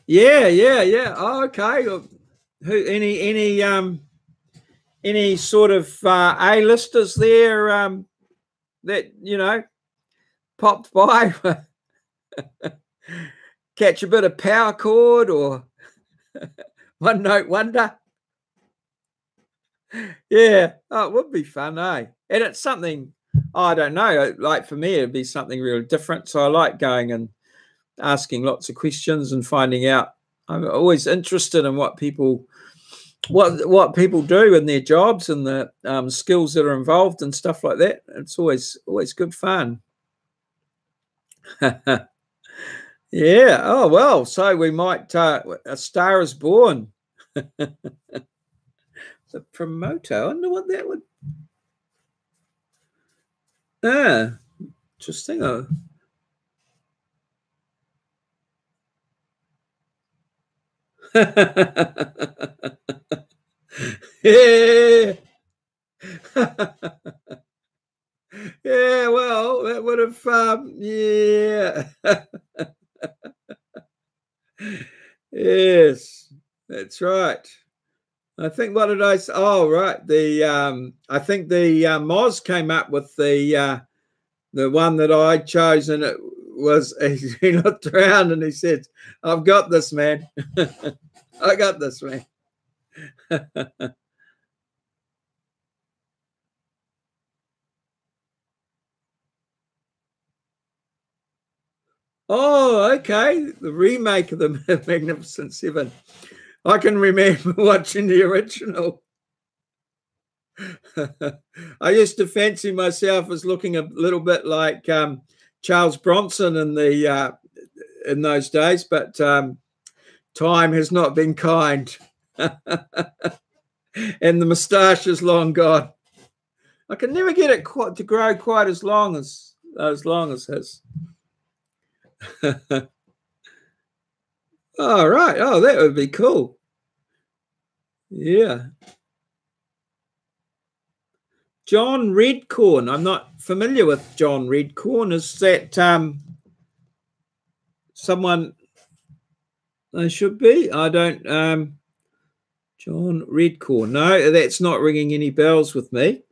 yeah. Oh, okay. Who any sort of A-listers there that, you know, popped by? Catch a bit of Power Chord or One Note Wonder? Yeah. Oh, it would be fun, eh? And it's something, I don't know, like for me, it'd be something really different. So I like going and asking lots of questions and finding out. I'm always interested in what people do in their jobs and the skills that are involved and stuff like that. It's always good fun. Yeah. Oh well. So we might. A Star Is Born. The Promoter. I wonder what that would. Interesting. Oh. Yeah. Yeah, well, that would have, yeah. Yes, that's right. I think, what did I say? Oh, right. I think the Moz came up with the one that I chose, and it was, he looked around and he said, "I've got this, man." I got this, man. Oh, okay. The remake of the Magnificent Seven. I can remember watching the original. I used to fancy myself as looking a little bit like Charles Bronson in those days, but time has not been kind, and the moustache is long gone. I can never get it to grow quite as long as his. All right. Oh, that would be cool. Yeah. John Redcorn. I'm not familiar with John Redcorn. Is that someone I should be? I don't. John Redcore. No, that's not ringing any bells with me.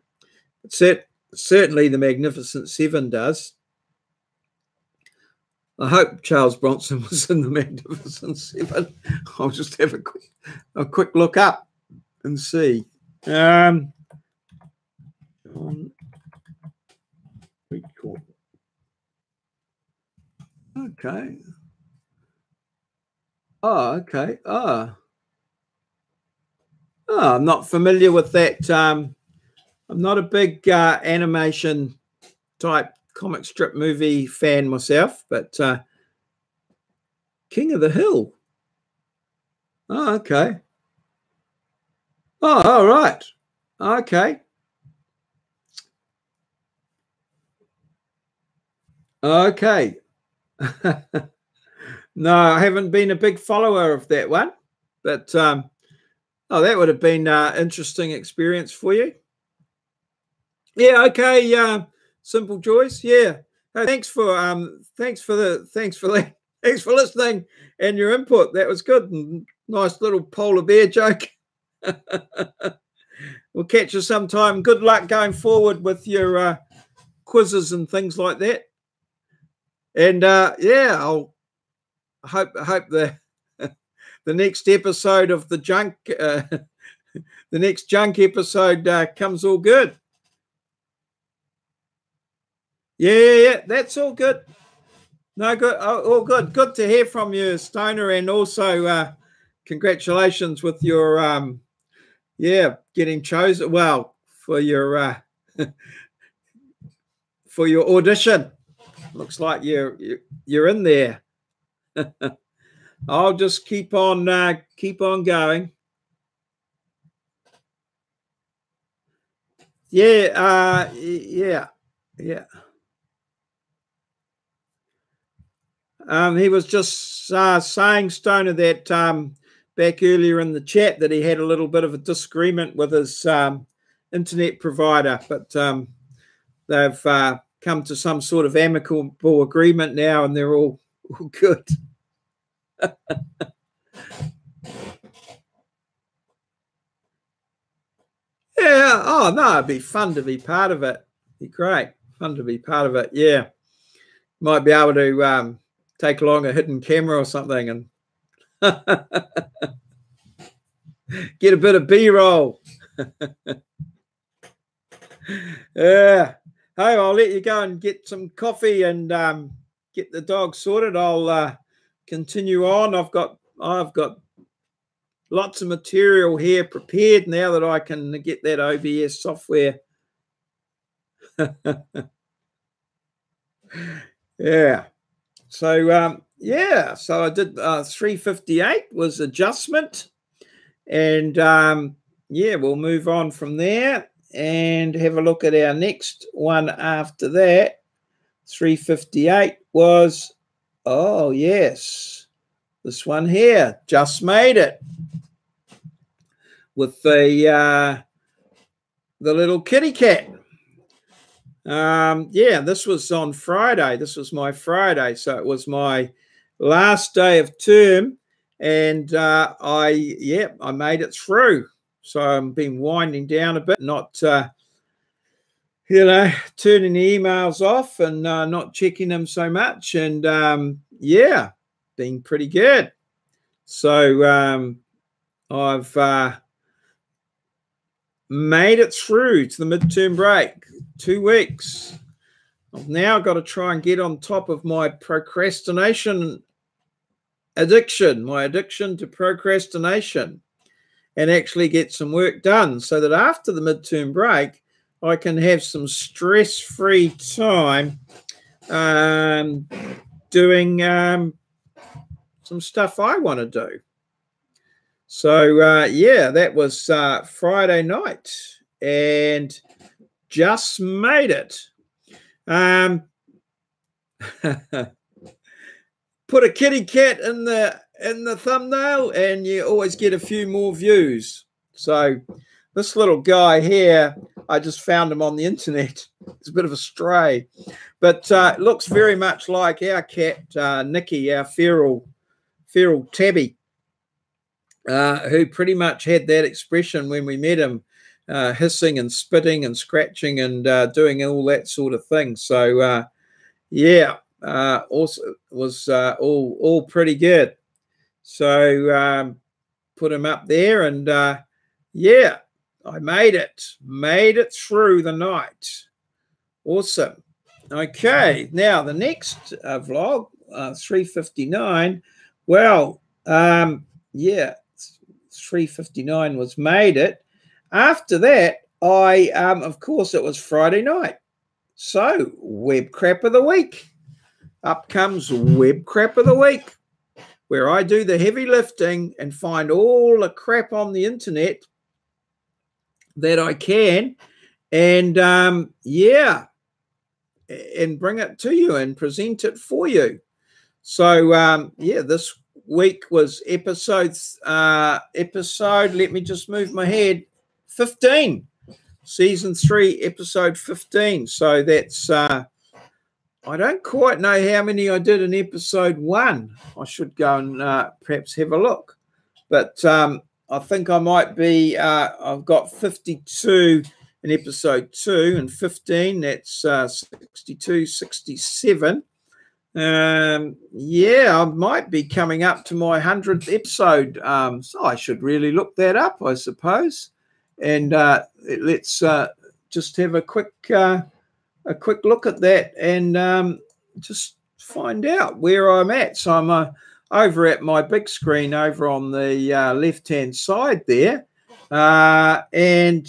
Certainly the Magnificent Seven does. I hope Charles Bronson was in the Magnificent Seven. I'll just have a quick look up and see. John Redcore. Okay. Oh, okay. Oh, I'm not familiar with that. I'm not a big animation type comic strip movie fan myself, but King of the Hill. Oh, okay. Oh, all right. Okay. Okay. No, I haven't been a big follower of that one, but oh, that would have been an interesting experience for you. Yeah. Okay. Simple Joyce. Yeah. Hey, thanks for listening and your input. That was good. And nice little polar bear joke. We'll catch you sometime. Good luck going forward with your quizzes and things like that. And yeah, I'll hope the next episode of the junk, the next junk episode comes all good. Yeah, that's all good. No, good, all good. Good to hear from you, Stoner, and also congratulations with your yeah, getting chosen. Well, for your audition. Looks like you're in there. I'll just keep on going. Yeah, yeah. He was just saying, Stoner, that back earlier in the chat that he had a little bit of a disagreement with his internet provider, but they've come to some sort of amicable agreement now, and they're all good. Yeah. Oh no, it'd be fun to be part of it. It'd be great. Fun to be part of it. Yeah. Might be able to take along a hidden camera or something and get a bit of B-roll. Yeah. Hey, I'll let you go and get some coffee and get the dog sorted. I'll continue on. I've got lots of material here prepared now that I can get that OBS software. Yeah. So yeah, so I did 358 was adjustment, and yeah, we'll move on from there and have a look at our next one after that. 358 was, oh yes, this one here, just made it with the little kitty cat. Yeah, this was on Friday. This was my Friday, so it was my last day of term, and I made it through. So I've been winding down a bit, not you know, turning the emails off and not checking them so much, and yeah, been pretty good. So I've made it through to the midterm break. 2 weeks. I've now got to try and get on top of my procrastination addiction, my addiction to procrastination, and actually get some work done so that after the midterm break, I can have some stress-free time doing some stuff I want to do. So, yeah, that was Friday night, and just made it. Put a kitty cat in the thumbnail, and you always get a few more views. So this little guy here, I just found him on the internet. It's a bit of a stray, but it looks very much like our cat Nikki, our feral tabby. who pretty much had that expression when we met him, hissing and spitting and scratching and doing all that sort of thing. So yeah, also was all pretty good. So put him up there, and yeah, I made it through the night. Awesome. Okay, now the next vlog, 359. Well, yeah, 359 was made it. After that, of course, it was Friday night. So, web crap of the week. Up comes web crap of the week, where I do the heavy lifting and find all the crap on the internet that I can, and yeah, and bring it to you and present it for you. So yeah, this week was episode, let me just move my head, 15, season 3, episode 15. So that's I don't quite know how many I did in episode 1. I should go and perhaps have a look, but I think I might be, I've got 52 in episode 2 and 15. That's 62, 67. Yeah, I might be coming up to my 100th episode. So I should really look that up, I suppose. And let's just have a quick look at that and just find out where I'm at. So I'm over at my big screen over on the left-hand side there, and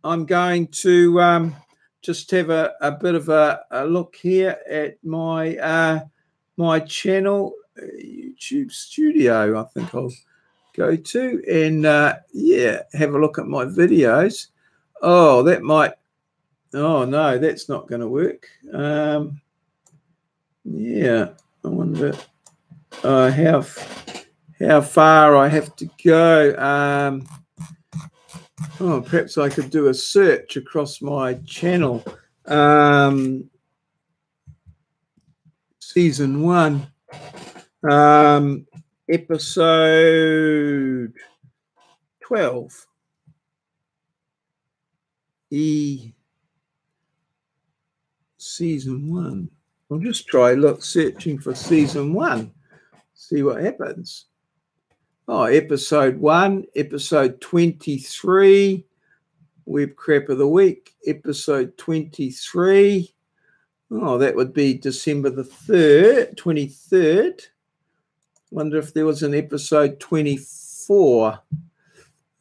I'm going to just have a bit of a look here at my my channel, YouTube Studio, I think I'll go to, and yeah, have a look at my videos. Oh, that might, oh no, that's not going to work. Yeah, I wonder how far I have to go. Oh, perhaps I could do a search across my channel. Season 1, episode 12. Season 1. I'll just try searching for season 1. See what happens. Oh, episode 1, episode 23, web crap of the week, episode 23. Oh, that would be December the 23rd. Wonder if there was an episode 24.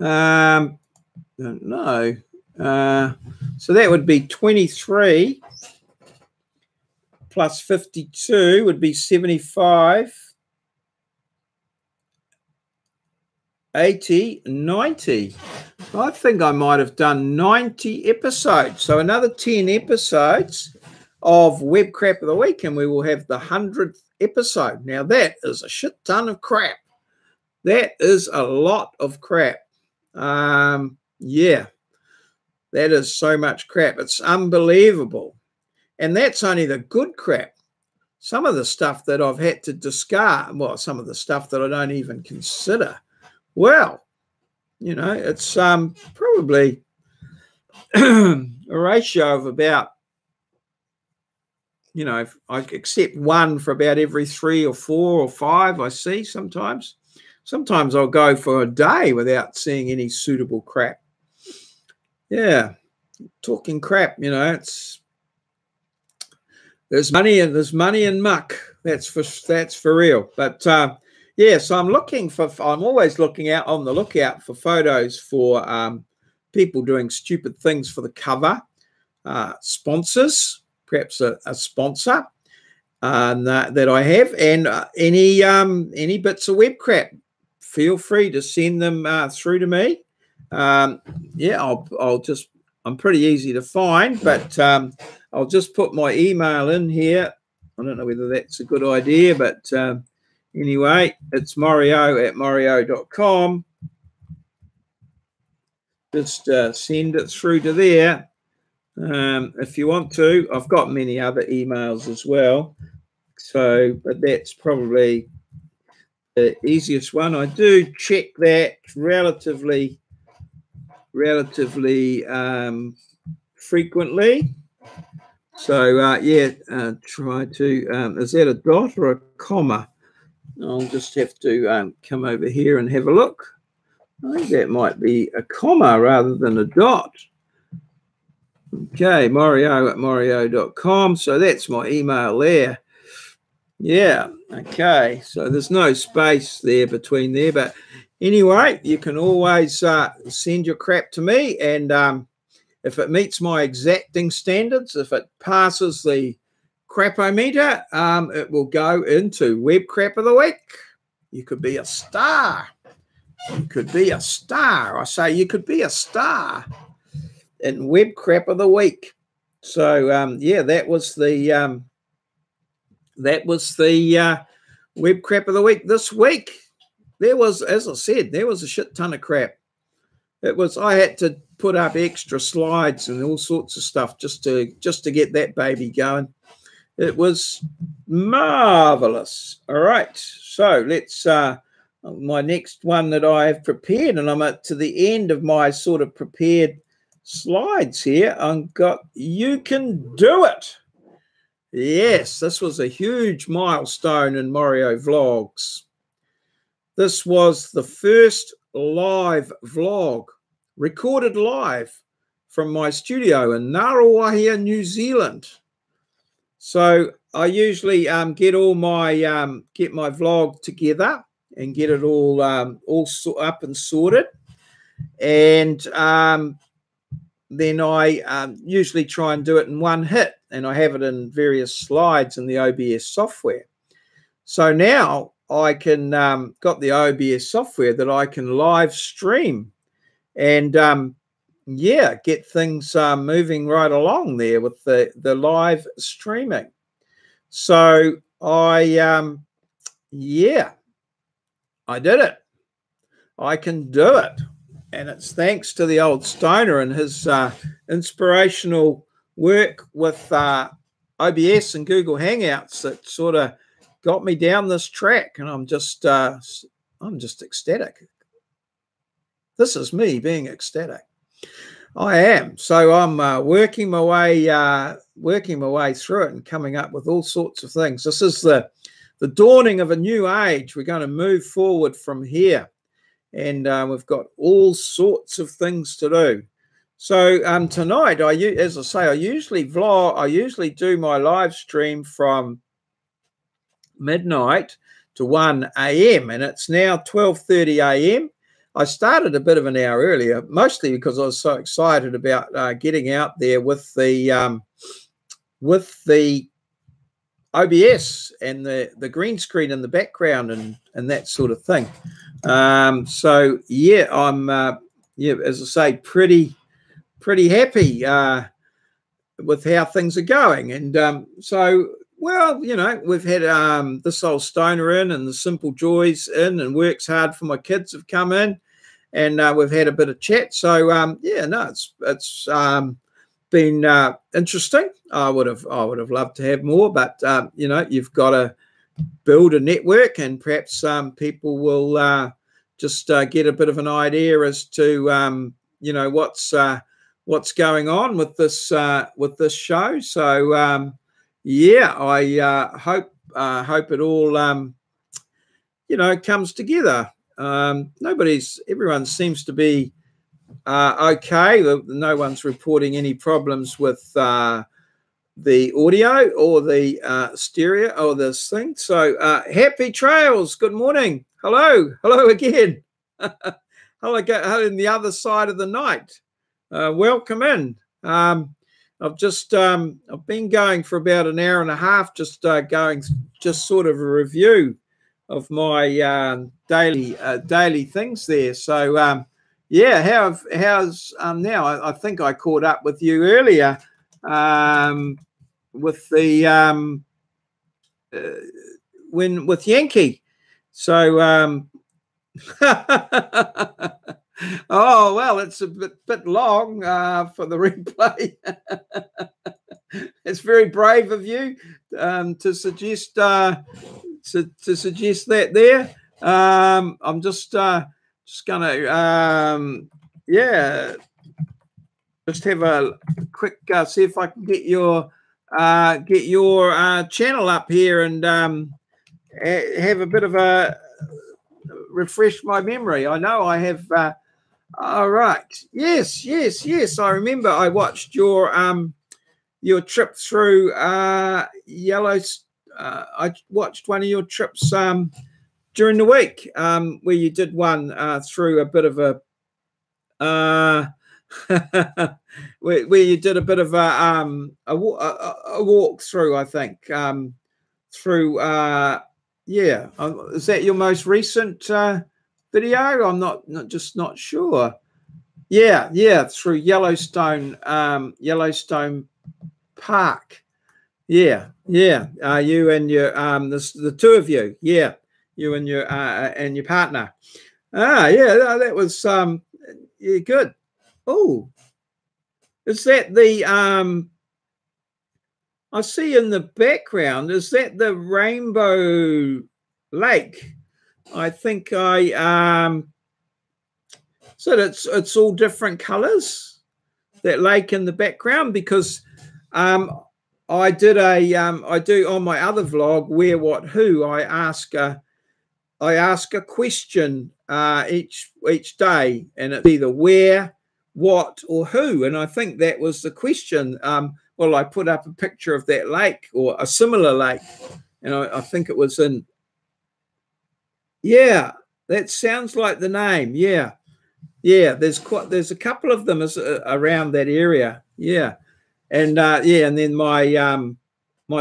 Don't know. So that would be 23 plus 52 would be 75. 80, 90. I think I might have done 90 episodes. So another 10 episodes of Web Crap of the Week, and we will have the 100th episode. Now, that is a shit ton of crap. That is a lot of crap. Yeah, that is so much crap. It's unbelievable. And that's only the good crap. Some of the stuff that I've had to discard, well, some of the stuff that I don't even consider. Well, you know, it's probably a ratio of about, you know, I accept 1 for about every 3 or 4 or 5 I see sometimes. Sometimes I'll go for a day without seeing any suitable crap. Yeah, talking crap, you know, there's money and muck. That's for real. But yeah, so I'm always on the lookout for photos for people doing stupid things for the cover, sponsors, perhaps a sponsor that I have, and any bits of web crap. Feel free to send them through to me. Yeah, I'm pretty easy to find, but I'll just put my email in here. I don't know whether that's a good idea, but anyway, it's maurieo@maurieo.com. Just send it through to there if you want to. I've got many other emails as well. So, but that's probably the easiest one. I do check that relatively frequently. So yeah, try to. Is that a dot or a comma? I'll just have to come over here and have a look. I think that might be a comma rather than a dot. Okay, maurieo@maurieo.com. So that's my email there. Yeah, okay. So there's no space there between there. But anyway, you can always send your crap to me. And if it meets my exacting standards, if it passes the crapometer, it will go into Web Crap of the Week. You could be a star. You could be a star. I say you could be a star in Web Crap of the Week. So yeah, that was the Web Crap of the Week this week. There was, as I said, there was a shit ton of crap. It was, I had to put up extra slides and all sorts of stuff just to get that baby going. It was marvelous. All right, so let's my next one that I have prepared, and I'm to the end of my sort of prepared slides here. I've got You Can Do It. Yes, this was a huge milestone in Maureo Vlogs. This was the first live vlog, recorded live from my studio in Ngaruawahia, New Zealand. So I usually get all my get my vlog together and get it all up and sorted, and then I usually try and do it in one hit, and I have it in various slides in the OBS software. So now I can got the OBS software that I can live stream and yeah, get things moving right along there with the live streaming. So yeah, I did it. I can do it. And it's thanks to the old Stoner and his inspirational work with OBS and Google Hangouts that sort of got me down this track. And I'm just ecstatic. This is me being ecstatic. I am. So I'm working my way through it and coming up with all sorts of things. This is the dawning of a new age. We're going to move forward from here, and we've got all sorts of things to do. So tonight, as I say, I usually vlog. I usually do my live stream from midnight to 1 a.m. and it's now 12:30 a.m. I started a bit of an hour earlier, mostly because I was so excited about getting out there with the OBS and the green screen in the background and that sort of thing. So yeah, I'm yeah, as I say, pretty happy with how things are going. And so, well, you know, we've had this old Stoner in, and the Simple Joys in, and Works Hard for My Kids have come in, and we've had a bit of chat. So yeah, no, it's been interesting. I would have loved to have more, but you know, you've got to build a network, and perhaps people will just get a bit of an idea as to you know, what's going on with this show. So yeah, I hope it all you know, comes together. Everyone seems to be okay. No one's reporting any problems with the audio or the stereo or this thing. So happy trails. Good morning. Hello again. Hello in the other side of the night. Welcome in. I've been going for about an hour and a half, just sort of a review of my daily things there. So yeah, how's now? I think I caught up with you earlier with the with Yankee. So oh well, it's a bit long for the replay. It's very brave of you to suggest that there. I'm just gonna yeah, just have a quick see if I can get your channel up here and have a bit of a refresh my memory. I know I have. All right. Yes. I remember I watched your trip through Yellowstone. I watched one of your trips during the week where you did one through a bit of a where you did a bit of a walk through, I think, through yeah. Is that your most recent video? I'm not sure. Yeah, through Yellowstone Park. Yeah. You and your the two of you. Yeah, you and your partner. Yeah, that was yeah, good. Oh, is that the I see in the background, is that the Rainbow Lake? I think so it's all different colors, that lake in the background, because I did I do on my other vlog, Where, What, Who, I ask a question each day, and it's either where, what, or who. And I think that was the question. Well, I put up a picture of that lake or a similar lake, and I think it was in. Yeah, that sounds like the name. Yeah. There's a couple of them around that area. Yeah, and yeah, and then my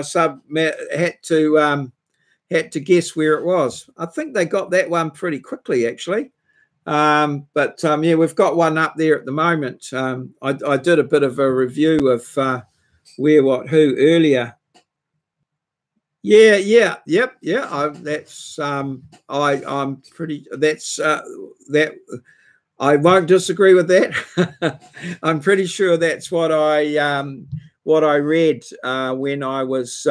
sub had to guess where it was. I think they got that one pretty quickly, actually. But yeah, we've got one up there at the moment. I did a bit of a review of Where, What, Who earlier. Yeah. That's I'm pretty. That's that. I won't disagree with that. I'm pretty sure that's what I read when I was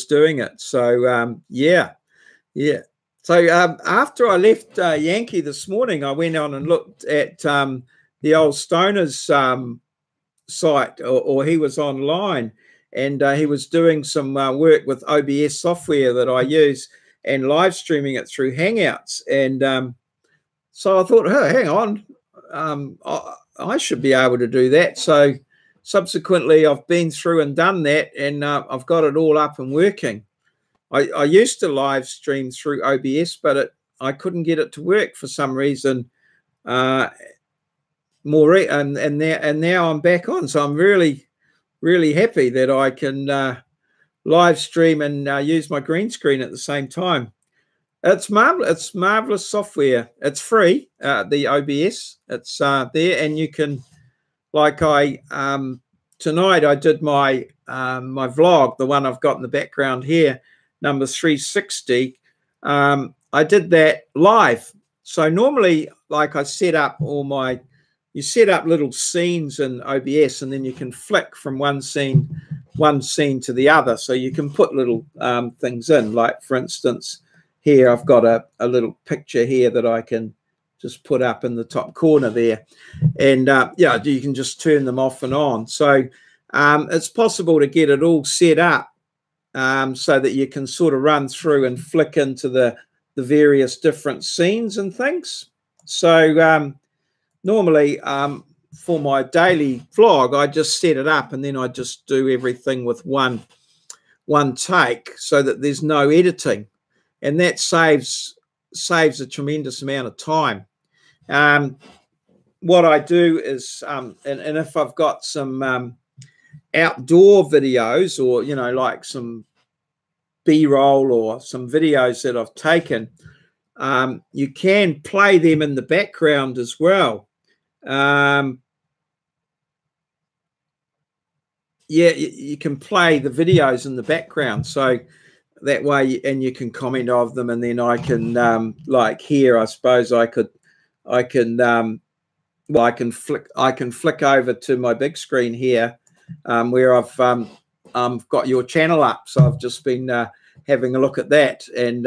doing it. So yeah. So after I left Yankee this morning, I went on and looked at the old Stoner's site, or he was online, and he was doing some work with OBS software that I use and live streaming it through Hangouts. And so I thought, oh, hang on, I should be able to do that. So subsequently, I've been through and done that, and I've got it all up and working. I used to live stream through OBS, but I couldn't get it to work for some reason. And now I'm back on. So I'm really happy that I can live stream and use my green screen at the same time. It's marvelous. It's marvelous software. It's free. The OBS. It's there, and you can, like tonight I did my my vlog, the one I've got in the background here, number 360. I did that live. So normally, like, I set up you set up little scenes in OBS, and then you can flick from one scene to the other. So you can put little things in, like, for instance, here I've got a little picture here that I can just put up in the top corner there, and yeah, you can just turn them off and on. So it's possible to get it all set up so that you can sort of run through and flick into the various different scenes and things. So normally for my daily vlog, I just set it up, and then I just do everything with one take, so that there's no editing. And that saves a tremendous amount of time. What I do is, and if I've got some outdoor videos, or, you know, like some B-roll or some videos that I've taken, you can play them in the background as well. Yeah, you can play the videos in the background. So that way, and you can comment of them, and then I can like here, I suppose I can well, I can flick over to my big screen here, where I've got your channel up. So I've just been having a look at that, and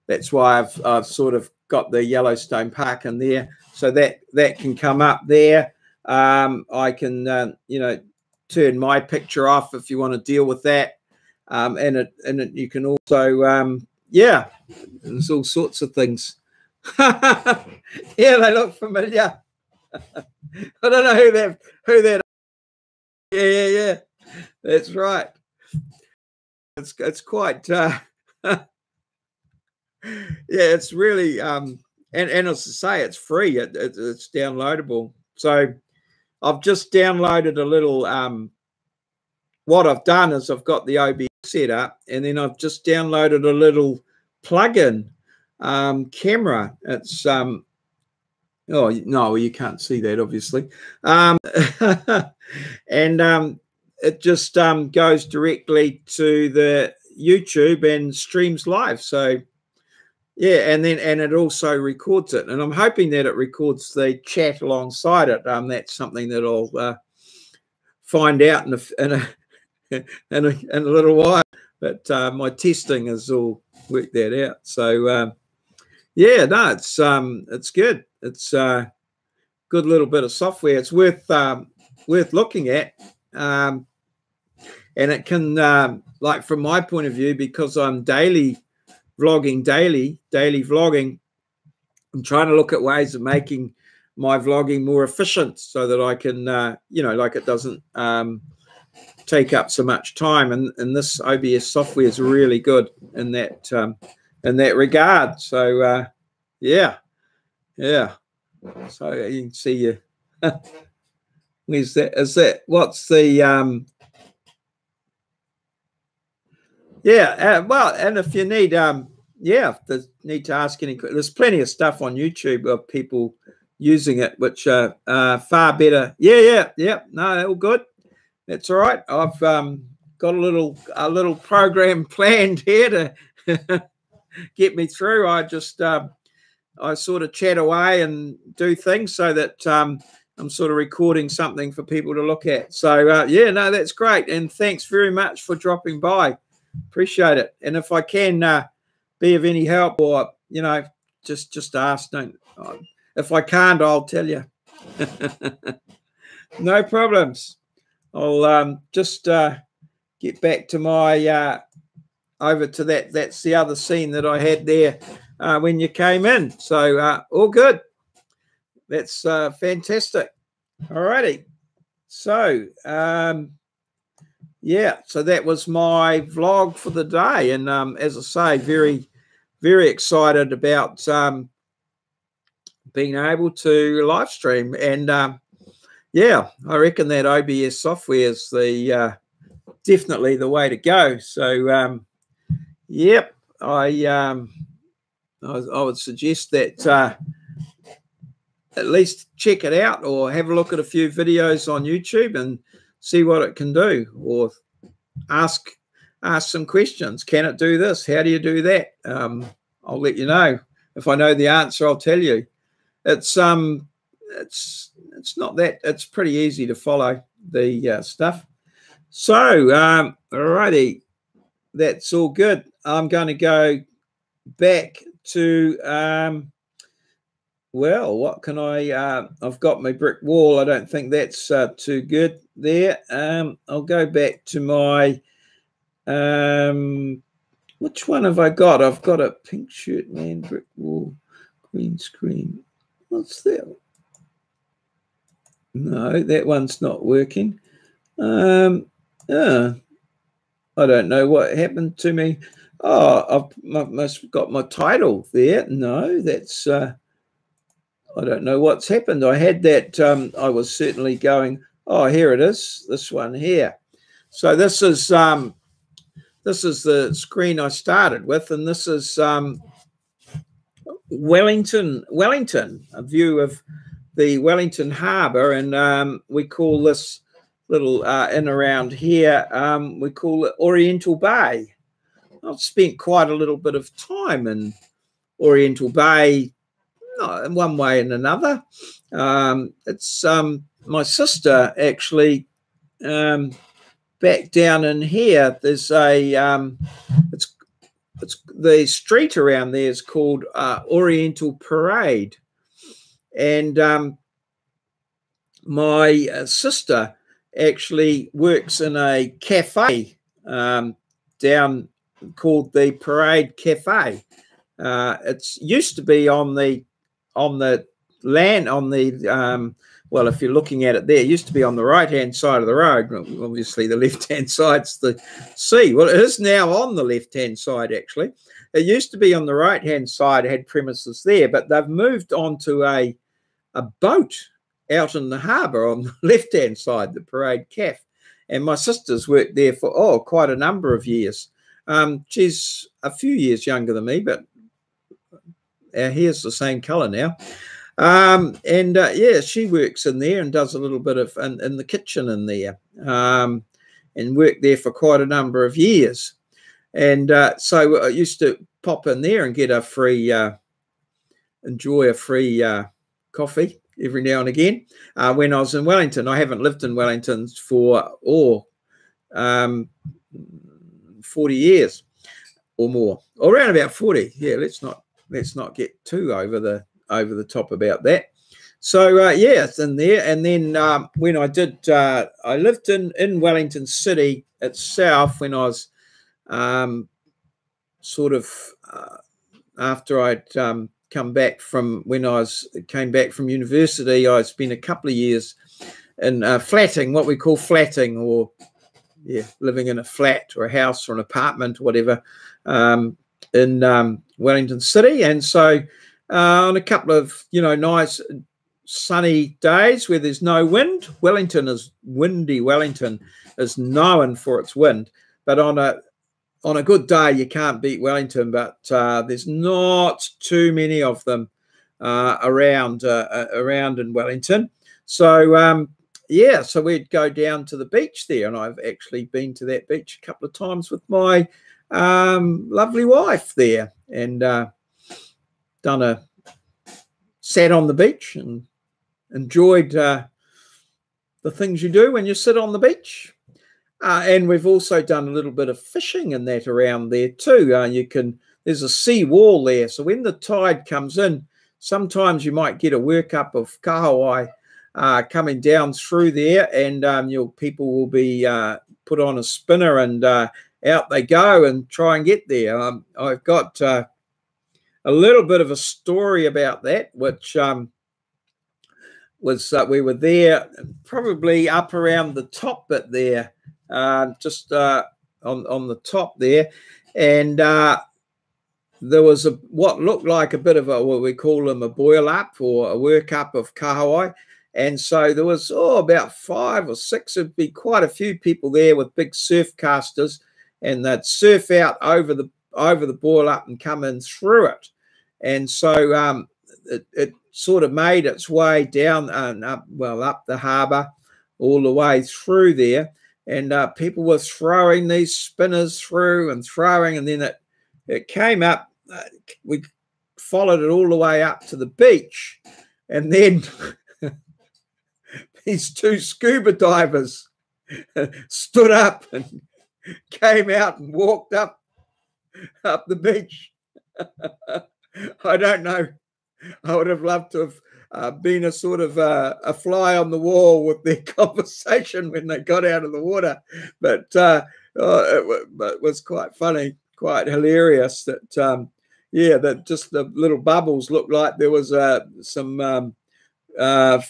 that's why I've sort of got the Yellowstone Park in there, so that can come up there. I can you know, turn my picture off if you want to deal with that, and you can also yeah, there's all sorts of things. Yeah, they look familiar. I don't know who that. Yeah. That's right. It's quite yeah, it's really and as I say, it's free. It's downloadable. So I've just downloaded a little what I've done is I've got the OBS set up, and then I've just downloaded a little plugin camera. It's oh no, you can't see that obviously. And it just goes directly to the YouTube and streams live. So yeah, and it also records it, and I'm hoping that it records the chat alongside it. That's something that I'll find out in a little while. But my testing has all worked that out. So yeah, no, it's good. It's a good little bit of software. It's worth looking at. And it can, like from my point of view, because I'm daily vlogging, I'm trying to look at ways of making my vlogging more efficient so that I can, you know, like it doesn't take up so much time. And this OBS software is really good in that regard. So yeah. So you can see you. Where's that? Is that what's the yeah, well, and if you need yeah, if there's need to ask any, there's plenty of stuff on YouTube of people using it, which are far better. Yeah, no, all good. That's all right. I've got a little program planned here to get me through. I just I sort of chat away and do things so that I'm sort of recording something for people to look at. So yeah, no, that's great, and thanks very much for dropping by. Appreciate it. And if I can be of any help, or you know, just ask. Don't. If I can't, I'll tell you. No problems. I'll just get back to my over to that. That's the other scene that I had there when you came in. So all good. That's fantastic. All righty. So yeah, so that was my vlog for the day, and as I say, very excited about being able to live stream. And yeah, I reckon that OBS software is the definitely the way to go. So yep, I would suggest that at least check it out, or have a look at a few videos on YouTube and see what it can do, or ask some questions. Can it do this? How do you do that? I'll let you know. If I know the answer, I'll tell you. It's not that, it's pretty easy to follow the stuff. So alrighty, that's all good. I'm going to go back to well, what can I I've got my brick wall. I don't think that's too good there. I'll go back to my which one have I got? I've got a pink shirt man, brick wall, green screen. What's that? No, that one's not working. I don't know what happened to me. Oh, I've must got my title there. No, that's I don't know what's happened. I had that. I was certainly going. Oh, here it is. This one here. So this is the screen I started with, and this is Wellington, a view of the Wellington Harbour, and we call this little in around here, we call it Oriental Bay. I've spent quite a little bit of time in Oriental Bay, in one way and another. It's my sister actually back down in here. There's a it's the street around there is called Oriental Parade, and my sister actually works in a cafe down called the Parade Cafe. It's used to be on the land on the well, if you're looking at it there, it used to be on the right-hand side of the road. Obviously, the left-hand side's the sea. Well, it is now on the left-hand side, actually. It used to be on the right-hand side, it had premises there, but they've moved on to a boat out in the harbour on the left-hand side, the Parade Cafe. And my sister's worked there for, quite a number of years. She's a few years younger than me, but our hair's the same colour now. Yeah, she works in there and does a little bit of in the kitchen in there, and worked there for quite a number of years. And so I used to pop in there and get a free, enjoy a free coffee every now and again. When I was in Wellington, I haven't lived in Wellington for 40 years or more, or around about 40. Yeah, let's not get too over the top about that. So yeah, it's in there. And then when I did, I lived in Wellington City itself when I was sort of after I'd come back from came back from university. I spent a couple of years in flatting, what we call flatting, or living in a flat or a house or an apartment or whatever in Wellington City. And so on a couple of nice sunny days where there's no wind, Wellington is windy. Wellington is known for its wind, but on a good day you can't beat Wellington. But there's not too many of them around in Wellington. So yeah, so we'd go down to the beach there, and I've actually been to that beach a couple of times with my lovely wife there, and sat on the beach and enjoyed the things you do when you sit on the beach. And we've also done a little bit of fishing and that around there too. There's a sea wall there, so when the tide comes in, sometimes you might get a workup of kahawai coming down through there, and people will be put on a spinner, and out they go and try and get there. I've got a little bit of a story about that, which was we were there probably up around the top bit there, just on the top there, and there was what looked like a bit of what we call them a boil up or a work up of kahawai. And so there was about 5 or 6, it'd be quite a few people there with big surf casters, and they'd surf out over the boil up and come in through it. And so it sort of made its way down and up the harbour all the way through there, and people were throwing these spinners through and throwing, and then it came up. We followed it all the way up to the beach, and then these 2 scuba divers stood up and came out and walked up the beach. I don't know. I would have loved to have been a sort of a fly on the wall with their conversation when they got out of the water, but it was quite funny, quite hilarious that that just the little bubbles looked like there was some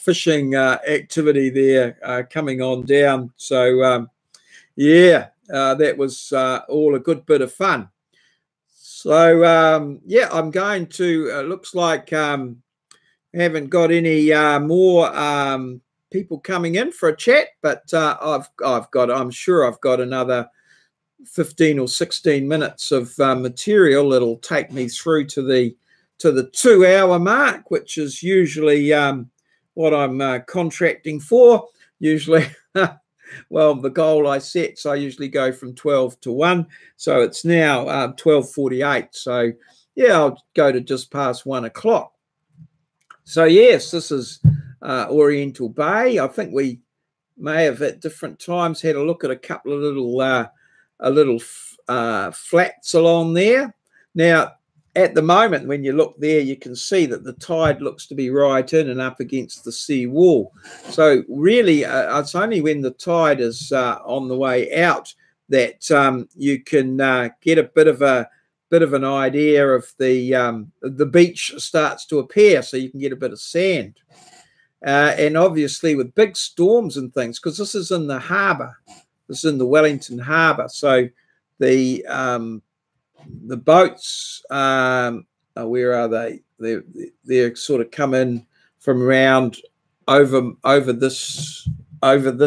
fishing activity there coming on down. So that was all a good bit of fun. So I'm going to looks like haven't got any more people coming in for a chat, but I'm sure I've got another 15 or 16 minutes of material that'll take me through to the 2-hour mark, which is usually what I'm contracting for. Usually, well, the goal I set, so I usually go from 12 to 1. So it's now 12:48. So yeah, I'll go to just past 1 o'clock. So yes, this is Oriental Bay. I think we may have at different times had a look at a couple of little flats along there. Now, at the moment, when you look there, you can see that the tide looks to be right in and up against the sea wall. So really, it's only when the tide is on the way out that you can get a bit of an idea of the beach starts to appear, so you can get a bit of sand. And obviously with big storms and things, because this is in the harbour, this is in the Wellington harbour, so the boats, where are they? They're sort of come in from around over this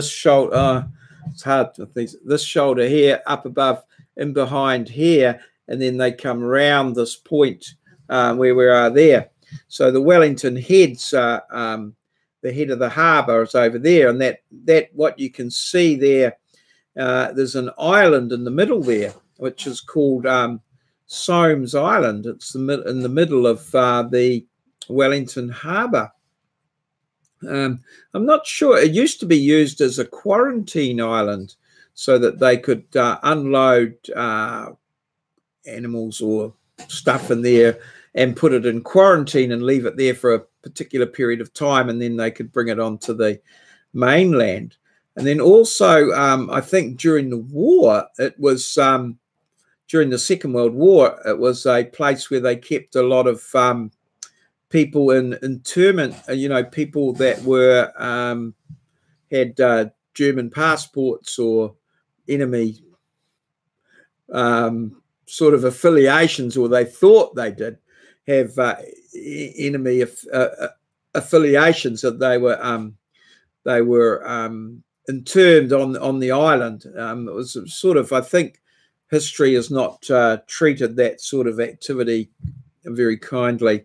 shoulder. It's hard to think. This shoulder here, up above, in behind here, and then they come around this point where we are there. So the Wellington heads, the head of the harbour is over there, and that what you can see there, there's an island in the middle there, which is called Soames Island. It's in the middle of the Wellington harbour. I'm not sure. It used to be used as a quarantine island so that they could unload animals or stuff in there and put it in quarantine and leave it there for a particular period of time, and then they could bring it onto the mainland. And then also, I think during the war, it was during the Second World War, it was a place where they kept a lot of people in internment, people that were had German passports or enemy sort of affiliations, or they thought they did have enemy affiliations, that they were interned on the island. It was sort of, I think, history has not treated that sort of activity very kindly.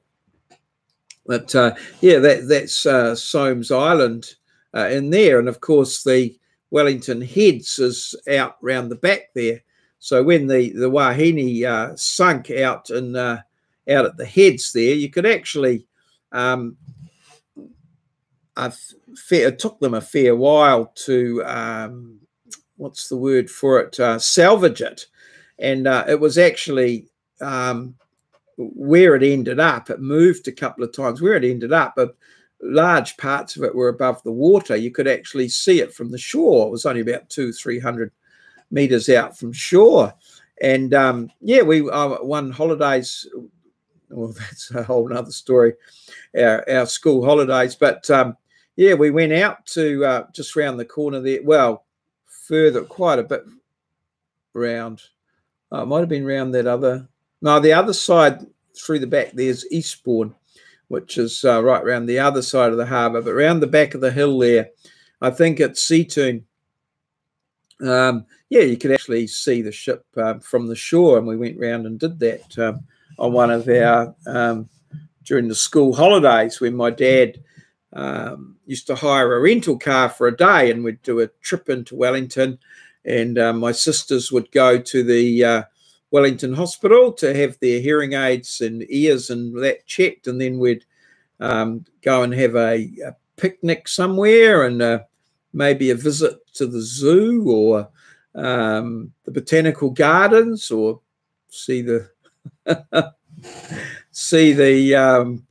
But yeah, that's Soames Island in there, and of course the Wellington Heads is out round the back there. So when the Wahine sunk out at the heads there, you could actually it took them a fair while to what's the word for it, salvage it, and it was actually where it ended up. It moved a couple of times. Where it ended up, but large parts of it were above the water. You could actually see it from the shore. It was only about 200-300 meters out from shore. And yeah, we won holidays. Well, that's a whole nother story, our school holidays. But yeah, we went out to just round the corner there. Well, further, quite a bit round. It might have been round that other. No, the other side through the back, there's Eastbourne, which is right round the other side of the harbour. But round the back of the hill there, I think it's Seatoon. Yeah, you could actually see the ship from the shore, and we went round and did that on one of our, during the school holidays, when my dad used to hire a rental car for a day, and we'd do a trip into Wellington, and my sisters would go to the Wellington Hospital to have their hearing aids and ears and that checked, and then we'd go and have a picnic somewhere, and maybe a visit to the zoo or the botanical gardens, or see the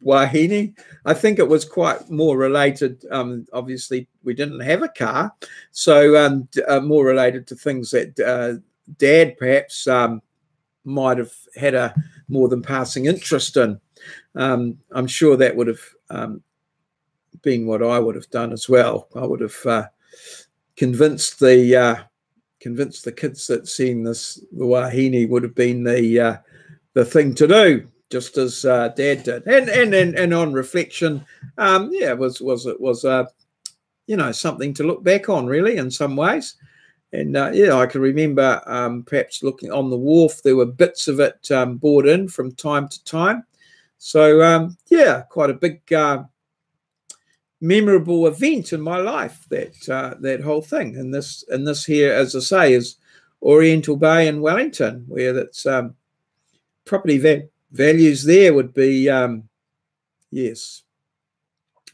Wahine. I think it was quite more related. Obviously, we didn't have a car, so more related to things that Dad perhaps might have had a more than passing interest in. I'm sure that would have been what I would have done as well. I would have convinced the kids that seeing the Wahine would have been the thing to do, just as Dad did. And on reflection, yeah, it was something to look back on, really, in some ways. And yeah, I can remember perhaps looking on the wharf, there were bits of it brought in from time to time. So yeah, quite a big memorable event in my life, that whole thing. And this here, as I say, is Oriental Bay in Wellington, where that's property values there would be, yes,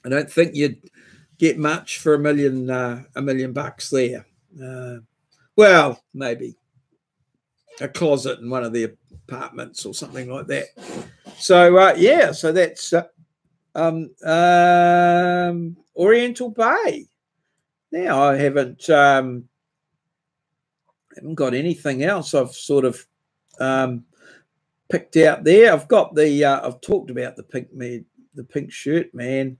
I don't think you'd get much for $1 million bucks there. Well, maybe a closet in one of the apartments or something like that. So yeah, so that's Oriental Bay. Now I haven't got anything else I've sort of picked out there. I've got the I've talked about the pink shirt man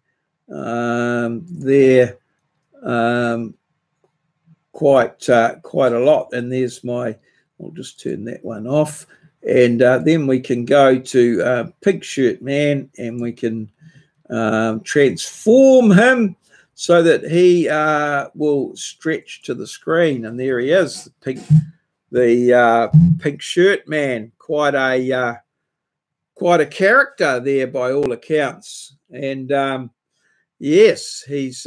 there quite a lot, and there's my, I'll just turn that one off, and then we can go to pink shirt man, and we can transform him so that he will stretch to the screen. And there he is, the pink shirt man. Quite a character there by all accounts. And yes, he's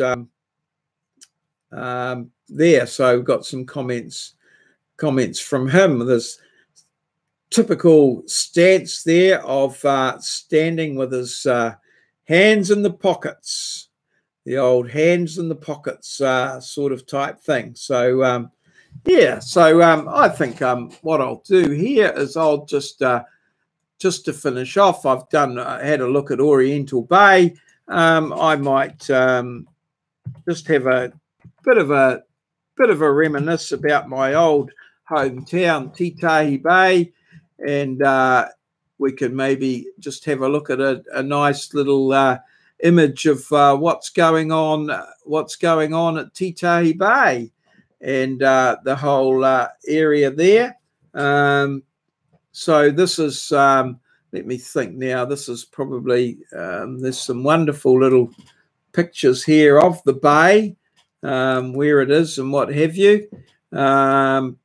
there. So we've got some comments from him. There's typical stance there of standing with his hands in the pockets, the old hands in the pockets sort of type thing. So yeah, so I think what I'll do here is I'll just to finish off, I've had a look at Oriental Bay. I might just have a bit of a reminisce about my old hometown, Titahi Bay, and we can maybe just have a look at a nice little image of what's going on at Titahi Bay and the whole area there. So this is, let me think now, this is probably, there's some wonderful little pictures here of the bay, where it is and what have you, and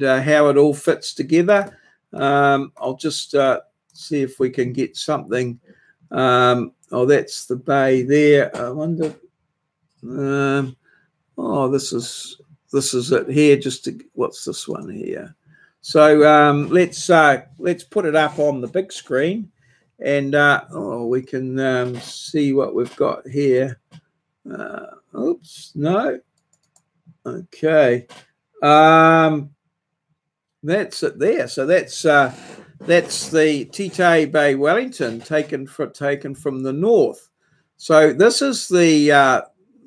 how it all fits together. I'll just see if we can get something. Oh, that's the bay there. I wonder. Oh, this is it here. Just to, what's this one here? So let's put it up on the big screen, and we can see what we've got here. Oops, no. Okay. That's it there. So that's the Titahi Bay, Wellington, taken from the north. So this is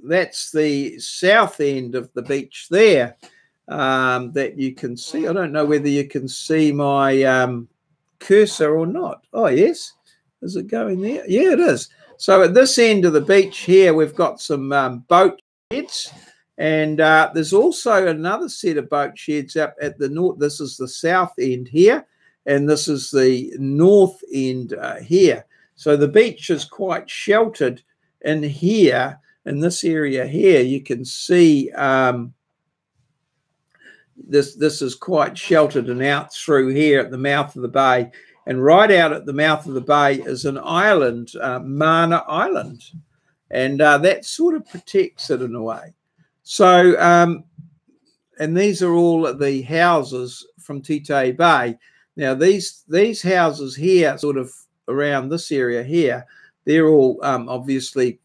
that's the south end of the beach there, that you can see. I don't know whether you can see my cursor or not. Oh yes, is it going there? Yeah, it is. So at this end of the beach here, we've got some boat sheds. And there's also another set of boat sheds up at the north. This is the south end here, and this is the north end here. So the beach is quite sheltered in here, in this area here. You can see this is quite sheltered, and out through here at the mouth of the bay. And right out at the mouth of the bay is an island, Mana Island, and that sort of protects it in a way. So, and these are all the houses from Titahi Bay. Now, these houses here, sort of around this area here, they're all obviously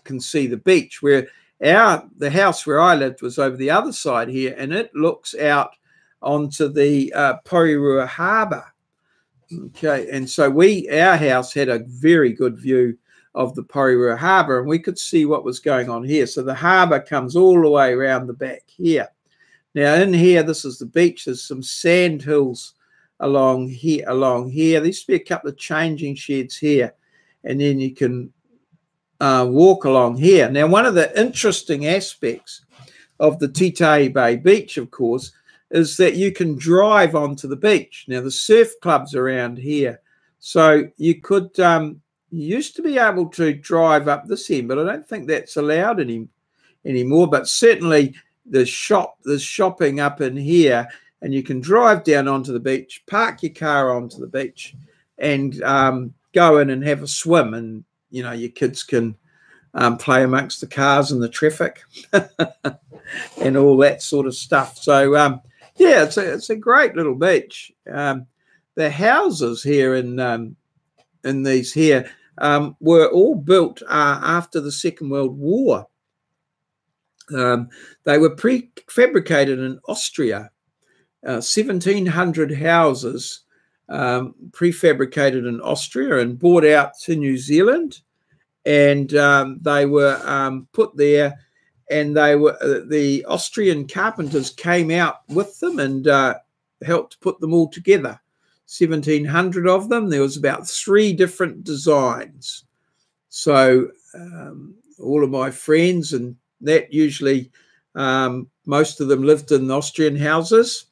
can see the beach. Where the house where I lived was over the other side here, and it looks out onto the Porirua Harbour. Okay, and so our house had a very good view of the Porirua Harbour, and we could see what was going on here. So the harbour comes all the way around the back here. Now in here, this is the beach. There's some sand hills along here. There used to be a couple of changing sheds here, and then you can walk along here. Now, one of the interesting aspects of the Titahi Bay beach, of course, is that you can drive onto the beach. Now, the surf clubs around here, so you could you used to be able to drive up this end, but I don't think that's allowed anymore. But certainly there's shopping up in here, and you can drive down onto the beach, park your car onto the beach, and go in and have a swim. And, you know, your kids can play amongst the cars and the traffic and all that sort of stuff. So, yeah, it's a great little beach. The houses here in these here were all built after the Second World War. They were prefabricated in Austria, 1,700 houses prefabricated in Austria and brought out to New Zealand, and they were put there, and they were the Austrian carpenters came out with them and helped put them all together. 1,700 of them. There was about 3 different designs. So all of my friends, and that usually most of them lived in Austrian houses.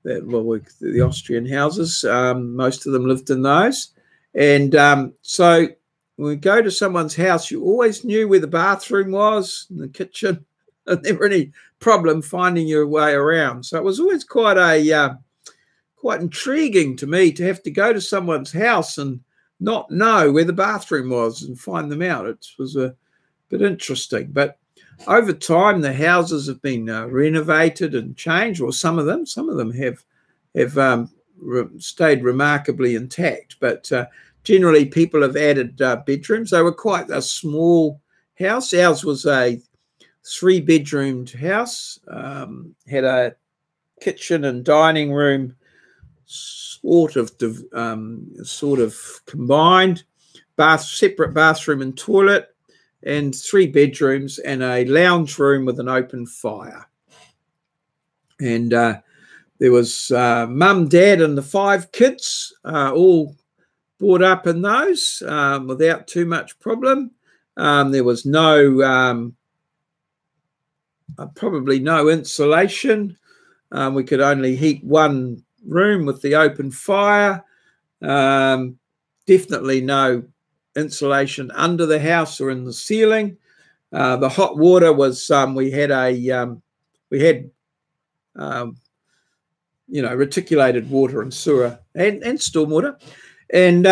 The Austrian houses, most of them lived in those. And so when we go to someone's house, you always knew where the bathroom was and the kitchen, and never any problem finding your way around. So it was always quite intriguing to me to have to go to someone's house and not know where the bathroom was and find them out. It was a bit interesting. But over time, the houses have been renovated and changed, or some of them have stayed remarkably intact. But generally, people have added bedrooms. They were quite a small house. Ours was a 3-bedroomed house, had a kitchen and dining room sort of combined, separate bathroom and toilet, and 3 bedrooms and a lounge room with an open fire. And there was mum, dad, and the 5 kids, all brought up in those without too much problem. There was probably no insulation. We could only heat 1 room with the open fire. Definitely no insulation under the house or in the ceiling. The hot water was we had reticulated water and sewer and stormwater, and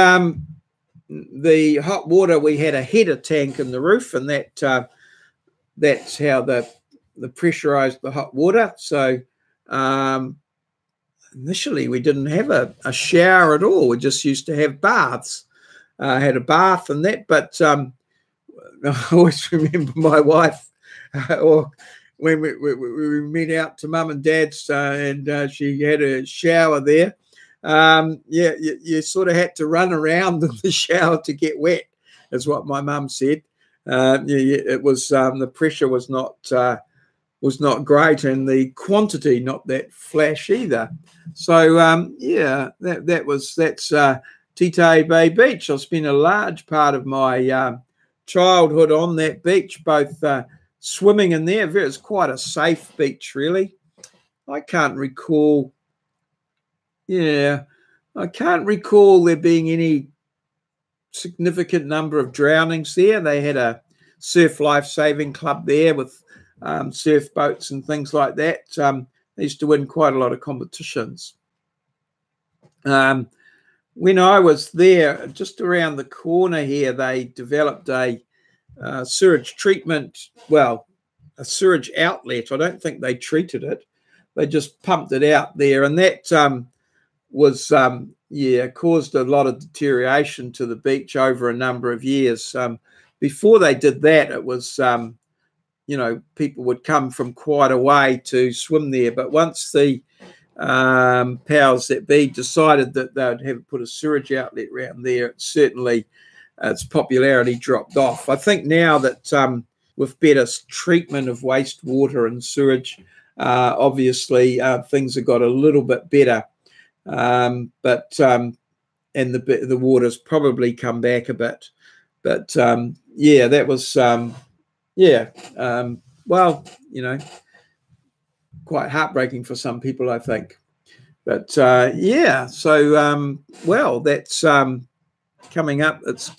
the hot water, we had a header tank in the roof, and that's how the pressurized the hot water. So initially we didn't have a shower at all. We just used to have baths. Had a bath and that, but I always remember my wife, or when we met out to mum and dad's, and she had a shower there. You sort of had to run around in the shower to get wet, is what my mum said. It was the pressure was not great, and the quantity not that flash either. So that's Tite Bay Beach. I spent a large part of my childhood on that beach, both swimming in there. It's quite a safe beach, really. I can't recall there being any significant number of drownings there. They had a surf life-saving club there with surf boats and things like that. They used to win quite a lot of competitions. When I was there, just around the corner here, they developed a sewage treatment, a sewage outlet. I don't think they treated it. They just pumped it out there, and that caused a lot of deterioration to the beach over a number of years. Before they did that, it was, people would come from quite a way to swim there. But once the powers that be decided that they would have put a sewage outlet around there, its popularity dropped off. I think now that with better treatment of wastewater and sewage, obviously things have got a little bit better, and the water's probably come back a bit. But that was quite heartbreaking for some people, I think. But that's coming up. It's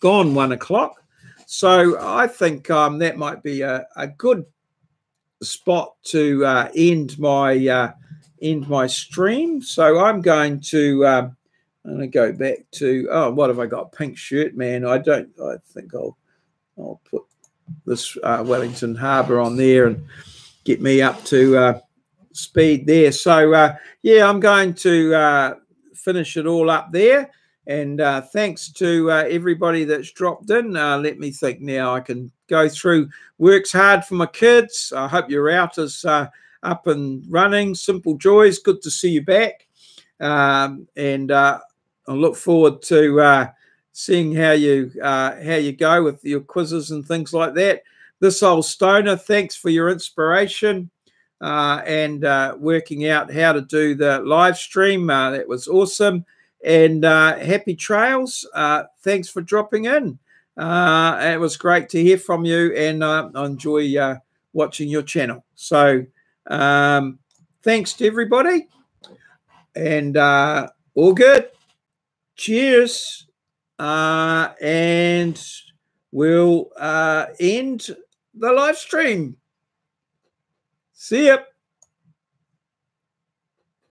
gone 1 o'clock, so I think that might be a good spot to end my stream. So I'm going to go back to, what have I got? Pink shirt, man. I think I'll put this Wellington Harbour on there and get me up to speed there. So I'm going to finish it all up there, and thanks to everybody that's dropped in. Let me think now. I can go through. Works hard for my kids. I hope your routers up and running. Simple Joys, good to see you back. And I look forward to seeing how you go with your quizzes and things like that. This old stoner, thanks for your inspiration and working out how to do the live stream. That was awesome. And happy trails. Thanks for dropping in. It was great to hear from you, and I enjoy watching your channel. So thanks to everybody, and all good. Cheers. And we'll end the live stream. See ya.